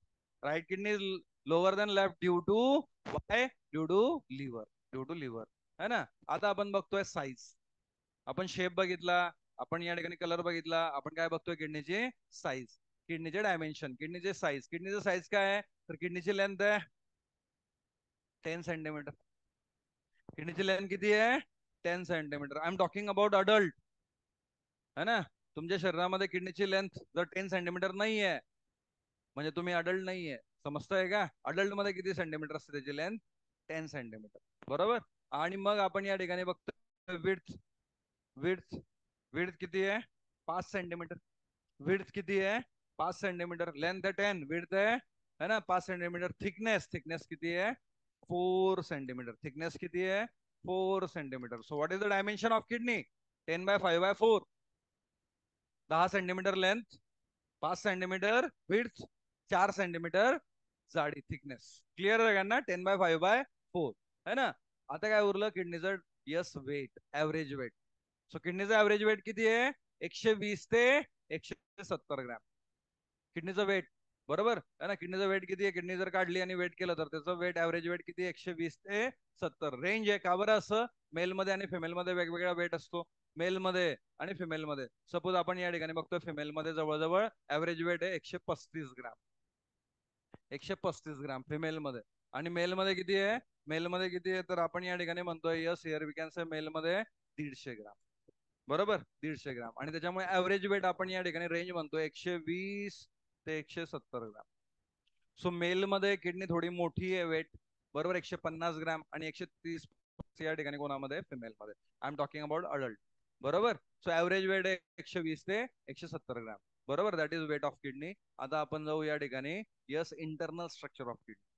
Right kidney is lower than left due to why? Due to liver, due to liver, है ना. आता आपण बघतोय साईज, आपण शेप बघितला, आपण या ठिकाणी कलर बघितला, आपण काय बघतोय? किडनीची साईज. किडनीचे डायमेन्शन, किडनीचे साईज. किडनीचं साईज काय आहे? तर किडनीची लेंथ आहे 10 सेंटीमीटर. किडनीची लेंथ किती आहे? 10 centimetre. I am talking about adult, है ना. तुमच्या शरीरामध्ये किडनीची लेंथ जर 10 सेंटीमीटर नाही आहे म्हणजे तुम्ही अडल्ट नाहीये. समजतंय का? अडल्ट मध्ये किती सेंटीमीटर असते त्याची लेंथ? 10 सेंटीमीटर. बरोबर. आणि मग आपण या ठिकाणी बघतो विड्थ. विड्थ विड्थ किती आहे? 5 सेंटीमीटर. विड्थ किती आहे? 5 सेंटीमीटर. लेंथ आहे 10, विड्थ है ना 5 सेंटीमीटर. थिकनेस, थिकनेस किती आहे? 4 सेंटीमीटर. थिकनेस किती आहे? 4 centimetre. So what is the dimension of kidney? 10/5/4. 10 centimetre length, 5 centimetre width, 4 centimetre जाडी, थिकनेस. क्लिअर आहे का ना? 10/5/4 है ना. आता काय उरलं किडनीचं? Yes, weight, average weight. So किडनीचं ऍव्हरेज वेट किती आहे? 120 ते 170 ग्रॅम किडनीचं वेट. बरोबर है ना. किडनीचं वेट किती आहे? किडनी जर काढली आणि वेट केलं तर त्याचं वेट, ऍव्हरेज वेट किती? 120 ते 70. रेंज आहे. का बरं असं? मेलमध्ये आणि फिमेलमध्ये वेगवेगळा वेट असतो. मेलमध्ये आणि फिमेलमध्ये. सपोज आपण या ठिकाणी बघतोय फिमेलमध्ये जवळजवळ ऍव्हरेज वेट आहे 135 ग्रॅम. 135 ग्रॅम फिमेलमध्ये. आणि मेलमध्ये किती आहे? मेलमध्ये किती आहे तर आपण या ठिकाणी म्हणतोय, yes, here we can say मेलमध्ये 150 ग्रॅम. बरोबर, 150 ग्रॅम. आणि त्याच्यामुळे ऍव्हरेज वेट आपण या ठिकाणी रेंज म्हणतो 120 ते 170 ग्रॅम. सो मेल मध्ये किडनी थोडी मोठी आहे वेट. बरोबर, 150 ग्रॅम. आणि 130 या ठिकाणी कोणामध्ये? फिमेल मध्ये. I am talking about adult. बरोबर. सो ऍव्हरेज वेट आहे 120 ते 170 ग्रॅम. बरोबर, that is weight of kidney. आता आपण जाऊ या ठिकाणी, yes, internal structure of kidney.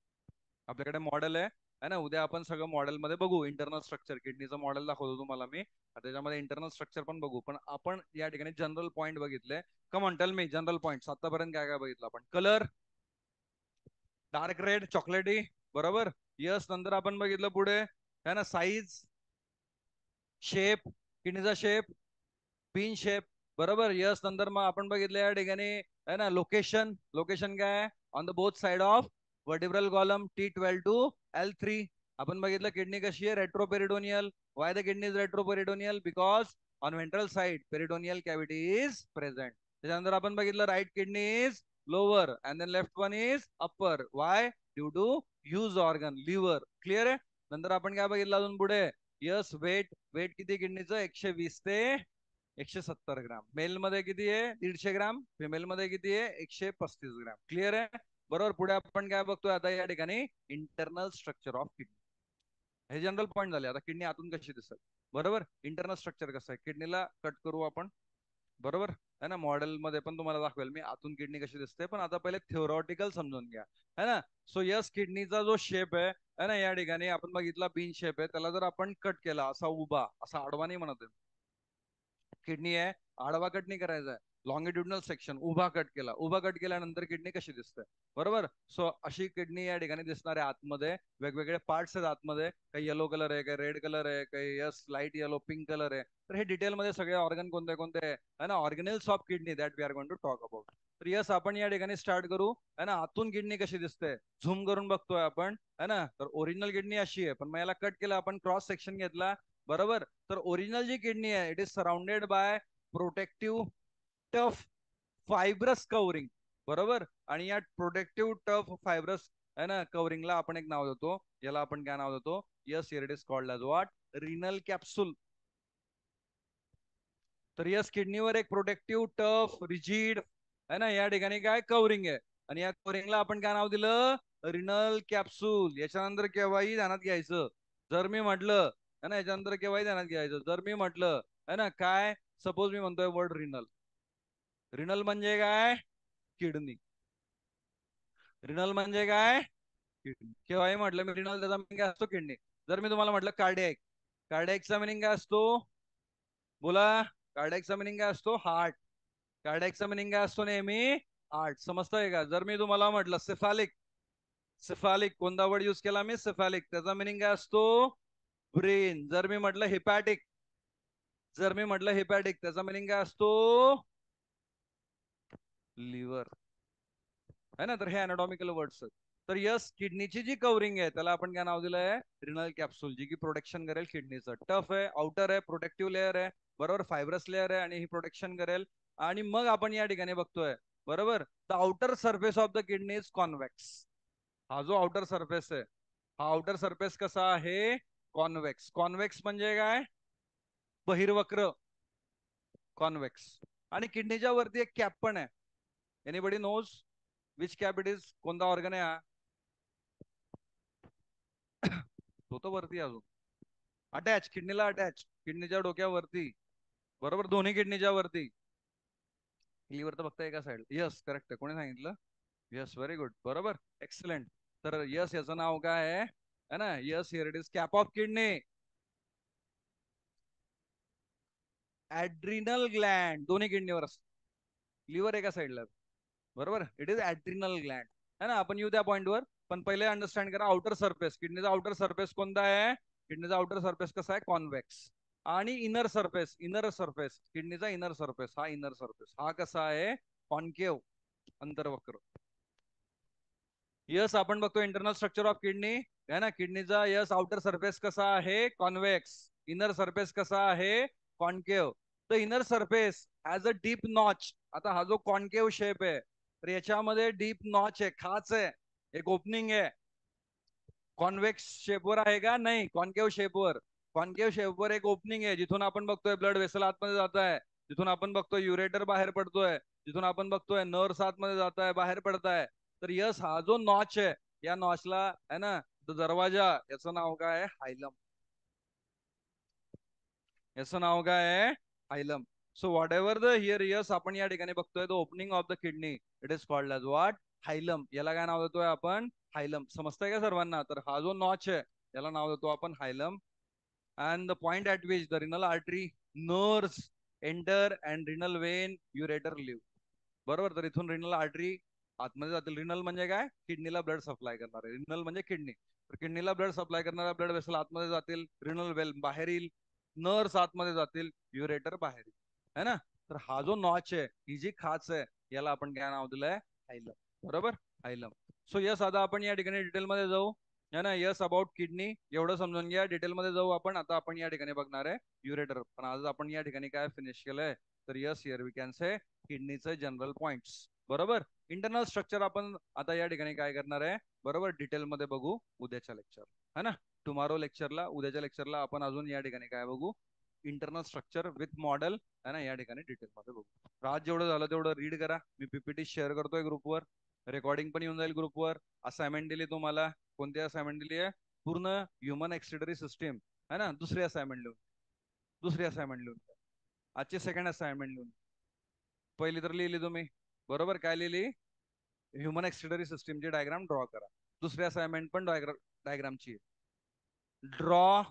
आपल्याकडे मॉडेल आहे ना. उद्या आपण सगळं मॉडेल मध्ये बघू. इंटरनल स्ट्रक्चर किडनीचं मॉडेल दाखवतो तुम्हाला मी. त्याच्यामध्ये इंटरनल स्ट्रक्चर पण बघू. पण आपण या ठिकाणी जनरल पॉईंट बघितले. कम on tell me general point. आतापर्यंत काय काय बघितलं आपण? कलर, डार्क रेड, चॉकलेटी. बरोबर. यस. नंतर आपण बघितलं पुढे है ना साईज, शेप, किडनीचा शेप, पिन शेप. बरोबर. यस. नंतर मग आपण बघितलं या ठिकाणी है ना लोकेशन. लोकेशन काय? On the both side of vertebral column T12 to L3. आपण बघितलं किडनी कशी आहे? Retroperitoneal. Why the kidney is retroperitoneal? Because on ventral side peritoneal cavity is present. त्याच्यानंतर आपण बघितलं right kidney is lower and then left one is upper. Why? Due to huge organ, liver. Clear आहे. नंतर आपण काय बघितलं अजून पुढे? Yes, weight. वेट किती किडनीचं? 120 ते 170 ग्राम. मेल मध्ये किती आहे? 150 ग्राम. फिमेल मध्ये किती आहे? 135 ग्राम. क्लिअर आहे. बरोबर. पुढे आपण काय बघतोय आता या ठिकाणी? Internal structure of kidney. हे जनरल पॉईंट झाले. आता किडनी आतून कशी दिसत? बरोबर. इंटरनल स्ट्रक्चर कसं आहे? किडनीला कट करू आपण. बरोबर है ना. मॉडेल मध्ये पण तुम्हाला दाखवेल मी आतून किडनी कशी दिसते. पण आता पहिले थिओरॉटिकल समजून घ्या, है ना. सो यस, किडनीचा जो शेप आहे ना, या ठिकाणी आपण बघितला बीन शेप आहे. त्याला जर आपण कट केला असा उभा, असा आडवा नाही म्हणत, किडनी आहे आडवा कट नाही करायचा आहे. लॉंगिट्युडनल सेक्शन उभा कट केला. उभा कट केल्यानंतर किडनी कशी दिसते? बरोबर. सो अशी किडनी या ठिकाणी दिसणार आहे. आतमध्ये वेगवेगळे पार्ट्स आहेत. आतमध्ये काही येलो कलर आहे, काही रेड कलर आहे, काही yes light yellow pink colour आहे. तर हे डिटेलमध्ये सगळे ऑर्गन कोणते कोणते आहे ना, organelles of kidney that we are going to talk about. तर यस, आपण या ठिकाणी स्टार्ट करू. है ना. आतून किडनी कशी दिसते झूम करून बघतोय आपण, है ना. तर ओरिजिनल किडनी अशी आहे. पण मग याला कट केलं आपण, क्रॉस सेक्शन घेतला. बरोबर. तर ओरिजिनल जी किडनी आहे it is surrounded by protective tough fibrous covering. बरोबर. आणि या प्रोटेक्टिव्ह टफ फायब्रस है ना कवरिंगला आपण एक नाव देतो. याला आपण काय नाव देतो? Yes, here it is called as what? Renal capsule. तर यस, किडनीवर एक प्रोटेक्टिव्ह टफ रिजिड है ना या ठिकाणी काय कवरिंग आहे. आणि या कवरिंगला आपण काय नाव दिलं? Renal capsule. याच्यानंतर केव्हाही ध्यानात घ्यायचं, जर मी म्हटलं है ना, याच्यानंतर केव्हाही ध्यानात घ्यायचं, जर मी म्हटलं है ना काय, सपोज मी म्हणतोय वर्ड रिनल. रिनल म्हणजे काय? किडनी. रिनल म्हणजे काय? किडनी. केव्हाही म्हटलं मी रिनल, त्याचा मिनिंग काय असतो? किडनी. जर मी तुम्हाला म्हटलं कार्डियक, कार्डियकचा मिनिंग काय असतो? बोला. कार्डियकचा मिनिंग काय असतो? हार्ट. कार्डियकचा मिनिंग काय असतो नेहमी? हार्ट. समजतंय का? जर मी तुम्हाला म्हटलं सिफालिक, सिफालिक कोणता वर्ड युज केला मी? सिफालिक. त्याचा मिनिंग काय असतो? ब्रेन. जर मी म्हटलं हिपॅटिक, जर मी म्हटलं हिपॅटिक त्याचा मिनिंग काय असतो? लिव्हर. है ना. तर हे अनाटॉमिकल वर्ड्स आहेत. तर यस, किडनीची जी कवरिंग आहे त्याला आपण काय नाव दिलंय? Renal capsule. जी की प्रोटेक्शन करेल किडनीचं. टफ आहे, आउटर आहे, प्रोटेक्टिव्ह लेअर आहे. बरोबर. फायब्रस लेअर आहे आणि ही प्रोटेक्शन करेल. आणि मग आपण या ठिकाणी बघतोय बरोबर. The outer surface of the kidney is convex. हा जो आउटर सरफेस आहे, हा आउटर सरफेस कसा आहे? कॉन्व्हेक्स. कॉन्व्हेक्स म्हणजे काय? बहिर्वक्र. कॉन्व्हेक्स. आणि किडनीच्या वरती एक कॅप पण आहे. Anybody knows which cap it is? कोणता ऑर्गन आहे हा? तो तर वरती आहे अजून. अटॅच, किडनीला अटॅच, किडनीच्या डोक्यावरती. बरोबर, दोन्ही किडनीच्या वरती. लिव्हर तर फक्त एका साइड. यस, करेक्ट आहे. कोणी सांगितलं? Yes, very good. बरोबर, एक्सलंट. तर यस, याचं नाव काय आहे? है ना? Yes, here it is cap of kidney. Adrenal gland दोन्ही किडनीवर असतो. लिव्हर एका साइडला. बरोबर, इट इज ऍड्रिनल ग्लॅन्ड. है ना? आपण येऊ त्या पॉईंटवर. पण पहिले अंडरस्टँड करा आउटर सरफेस. किडनीचा आउटर सरफेस कोणता आहे? किडनीचा आउटर सरफेस कसा आहे? कॉन्व्हेक्स. आणि इनर सरफेस, इनर सरफेस किडनीचा इनर सरफेस, हा इनर सरफेस हा कसा आहे? कॉन्केव, अंतर्वक्र. यस, आपण बघतो इंटरनल स्ट्रक्चर ऑफ किडनी. है ना? किडनीचा यस आउटर सरफेस कसा आहे? कॉन्व्हेक्स. इनर सरफेस कसा आहे? Concave. The inner surface has a deep notch. आता हा जो कॉन्केव शेप आहे, तर याच्यामध्ये डीप नॉच आहे, खाच आहे, एक ओपनिंग आहे. कॉन्व्हेक्स शेपवर आहे का? नाही, कॉन्केव शेपवर. कॉन्केव शेपवर एक ओपनिंग आहे, जिथून आपण बघतोय ब्लड वेसल आतमध्ये जात आहे, जिथून आपण बघतोय युरेटर बाहेर पडतोय, जिथून आपण बघतोय नर्स आतमध्ये जात आहे, बाहेर पडताय. तर यस, हा जो नॉच आहे, या नॉचला आहे ना, दरवाजा, याचं नाव काय आहे? हायलम. याचं नाव काय आहे? Hilum. So whatever the here, yes, आपण या ठिकाणी बघतोय the opening of the kidney, it is called as what? Hilum. याला काय नाव देतोय आपण? हायलम. समजतंय का सर्वांना? तर हा जो नॉच आहे, याला नाव देतो आपण hilum. And the point at which the renal artery nerves enter and renal vein ureter leave. बरोबर, तर इथून रिनल आर्टरी आतमध्ये जातील. रिनल म्हणजे काय? किडनीला ब्लड सप्लाय करणारे. रिनल म्हणजे किडनी. तर किडनीला ब्लड सप्लाय करणारा ब्लड वेसल आतमध्ये जातील, रिनल वेल बाहेर येईल, नर्स आतमध्ये जातील, युरेटर बाहेर येईल. है ना? तर हा जो नॉच आहे, ही जी खाच आहे, याला आपण काय नाव दिलंय? हायलम. बरोबर, हायलम. सो यस, आता आपण या ठिकाणी डिटेलमध्ये जाऊ. है ना? यस, अबाउट किडनी एवढं समजून घ्या. डिटेलमध्ये जाऊ आपण. आता आपण या ठिकाणी बघणार आहे युरेटर. पण आज आपण या ठिकाणी काय फिनिश केलंय? तर yes, here we can say किडनीचे जनरल पॉइंट्स. बरोबर. इंटरनल स्ट्रक्चर आपण आता या ठिकाणी काय करणार आहे? बरोबर, डिटेलमध्ये बघू उद्याच्या लेक्चर. है ना? टुमारो लेक्चरला, उद्याच्या लेक्चरला आपण अजून या ठिकाणी काय बघू? Internal structure with model. है ना? या ठिकाणी डिटेलमध्ये बघू. आज जेवढं झालं तेवढं रीड करा. मी पीपीटी शेअर करतोय ग्रुपवर. रेकॉर्डिंग पण येऊन जाईल ग्रुपवर. असाइनमेंट दिली तुम्हाला. कोणती असाइनमेंट दिली आहे? पूर्ण ह्युमन एक्सिडरी सिस्टीम. है ना? दुसरी असाइनमेंट लिहून, दुसरी असाइनमेंट लिहून, आजची सेकंड असाइनमेंट लिहून. पहिली तर लिहिली तुम्ही. बरोबर, काय लिहिली? ह्युमन एक्सिडरी सिस्टीमची डायग्राम ड्रॉ करा. दुसरी असाइनमेंट पण डायग्रामची. Draw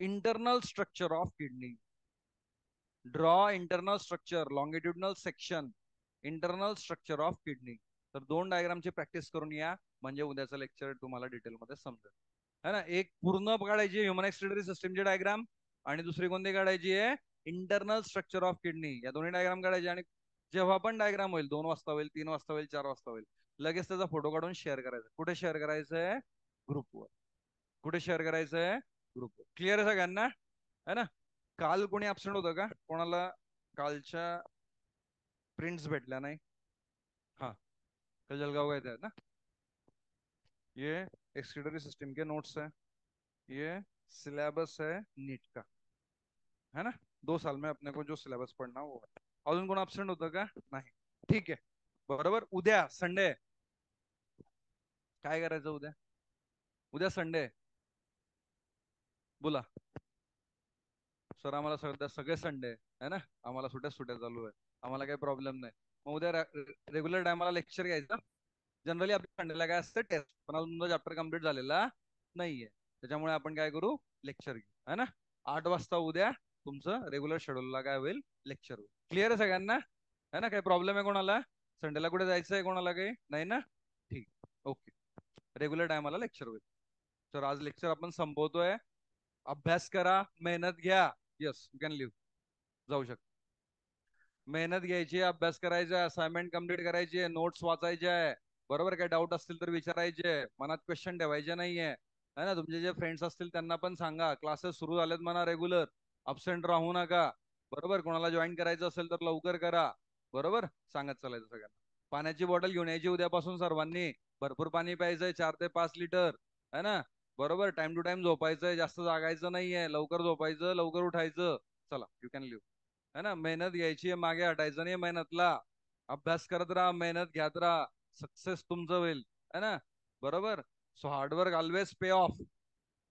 internal structure of kidney. Draw internal structure, longitudinal section, internal structure of kidney. तर दोन डायग्रामची प्रॅक्टिस करून या, म्हणजे उद्याचं लेक्चर तुम्हाला डिटेलमध्ये समजेल. है ना? एक पूर्ण काढायची ह्युमन एक्सिडरी सिस्टीमची डायग्राम, आणि दुसरी कोणती काढायची आहे? Internal structure of kidney. या दोन्ही डायग्राम काढायची, आणि जेव्हा पण डायग्राम होईल, 2 वाजता होईल, 3 वाजता होईल, 4 वाजता होईल, लगेच त्याचा फोटो काढून शेअर करायचा. कुठे शेअर करायचंय? ग्रुपवर. कुठे शेअर करायचंय? ग्रुपवर. क्लिअर आहे सगळ्यांना? है ना? काल कोणी ऍबसेंट होतं का? कोणाला कालच्या प्रिंट्स भेटल्या नाही? हाँ, कल जलगांव गए थे ना? ये एक्सक्रीटरी सिस्टम के नोट्स है, ये सिलेबस है नीट का. है ना? 2 साल में अपने को जो सिलेबस पढ़ना वो है. अजून कोण ऍबसेंट होतं का? नाही. ठीक आहे. बरोबर. उद्या संडे. काय करायचं उद्या? उद्या संडे. बोला. सर, आम्हाला सध्या सगळे संडे आहे ना, आम्हाला सुट्या सुट्या चालू आहे, आम्हाला काही प्रॉब्लेम नाही. मग उद्या रेग्युलर टायमाला लेक्चर घ्यायचं. जनरली आपल्या संडेला काय असतं? टेस्ट. पण अजून तुमचा चॅप्टर कम्प्लीट झालेला नाहीये, त्याच्यामुळे आपण काय करू? लेक्चर घेऊ. है ना? 8 वाजता उद्या तुमचं रेग्युलर शेड्यूलला काय होईल? लेक्चर होईल. क्लिअर आहे सगळ्यांना? है ना? काही प्रॉब्लेम आहे कोणाला? संडेला कुठे जायचं आहे कोणाला? काही नाही ना? ठीक. ओके. रेग्युलर टायमाला लेक्चर होईल. तर आज लेक्चर आपण संपवतोय. अभ्यास करा, मेहनत घ्या. Yes, you can leave. जाऊ शकता. मेहनत घ्यायची, अभ्यास करायचा, असाइनमेंट कम्प्लीट करायची, नोट्स वाचायचे आहे. बरोबर. काय डाऊट असतील तर विचारायचे, मनात क्वेश्चन ठेवायचे नाहीये. है ना? तुमचे जे फ्रेंड्स असतील त्यांना पण सांगा, क्लासेस सुरू झालेत म्हणा रेग्युलर, अब्सेंट राहू नका. बरोबर, कोणाला जॉईन करायचं असेल तर लवकर करा. बरोबर, सांगत चालायचं सगळ्यांना. पाण्याची बॉटल घेऊन यायची उद्यापासून सर्वांनी. भरपूर पाणी प्यायचंय, 4 ते 5 लिटर. है ना? बरोबर, टाइम टू टाइम झोपायचंय, जास्त जागायचं नाहीये, लवकर झोपायचं, लवकर उठायचं. चला, यू कॅन लिव्ह. है ना? मेहनत घ्यायची, मागे हटायचं नाही मेहनतला. अभ्यास करत राहा, मेहनत घ्यात राहा. सक्सेस तुमचं होईल. है ना? बरोबर. So hard work always pay of.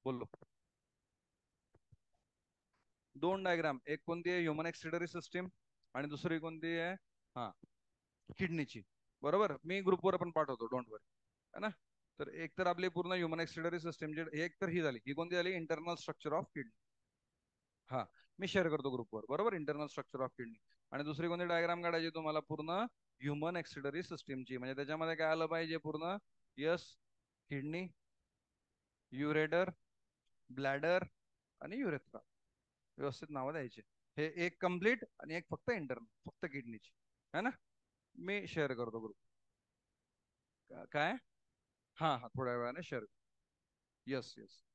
बोलो. दोन डायग्राम, एक कोणती आहे ह्युमन एक्सिलरी सिस्टीम, आणि दुसरी कोणती आहे? हा, किडनीची. बरोबर, मी ग्रुपवर पण पाठवतो, डोंट वरी. है ना? तर एक तर आपली पूर्ण ह्युमन एक्सिलरी सिस्टीम, एक तर ही झाली. ही कोणती झाली? Internal structure of kidney. हा, मी शेअर करतो ग्रुपवर. बरोबर, इंटरनल स्ट्रक्चर ऑफ किडनी. आणि दुसरी कोणती डायग्राम काढायची तुम्हाला? पूर्ण ह्युमन एक्सिलरी सिस्टीमची, म्हणजे त्याच्यामध्ये काय आलं पाहिजे पूर्ण? यस, किडनी, युरेटर, ब्लॅडर आणि युरेथ्रा. व्यवस्थित नावं द्यायचे. हे एक कम्प्लीट आणि एक फक्त इंटरनल, फक्त किडनीची. है ना? मी शेअर करतो ग्रुप. काय? हा हा, थोड्या वेळाने शेअर. Yes yes.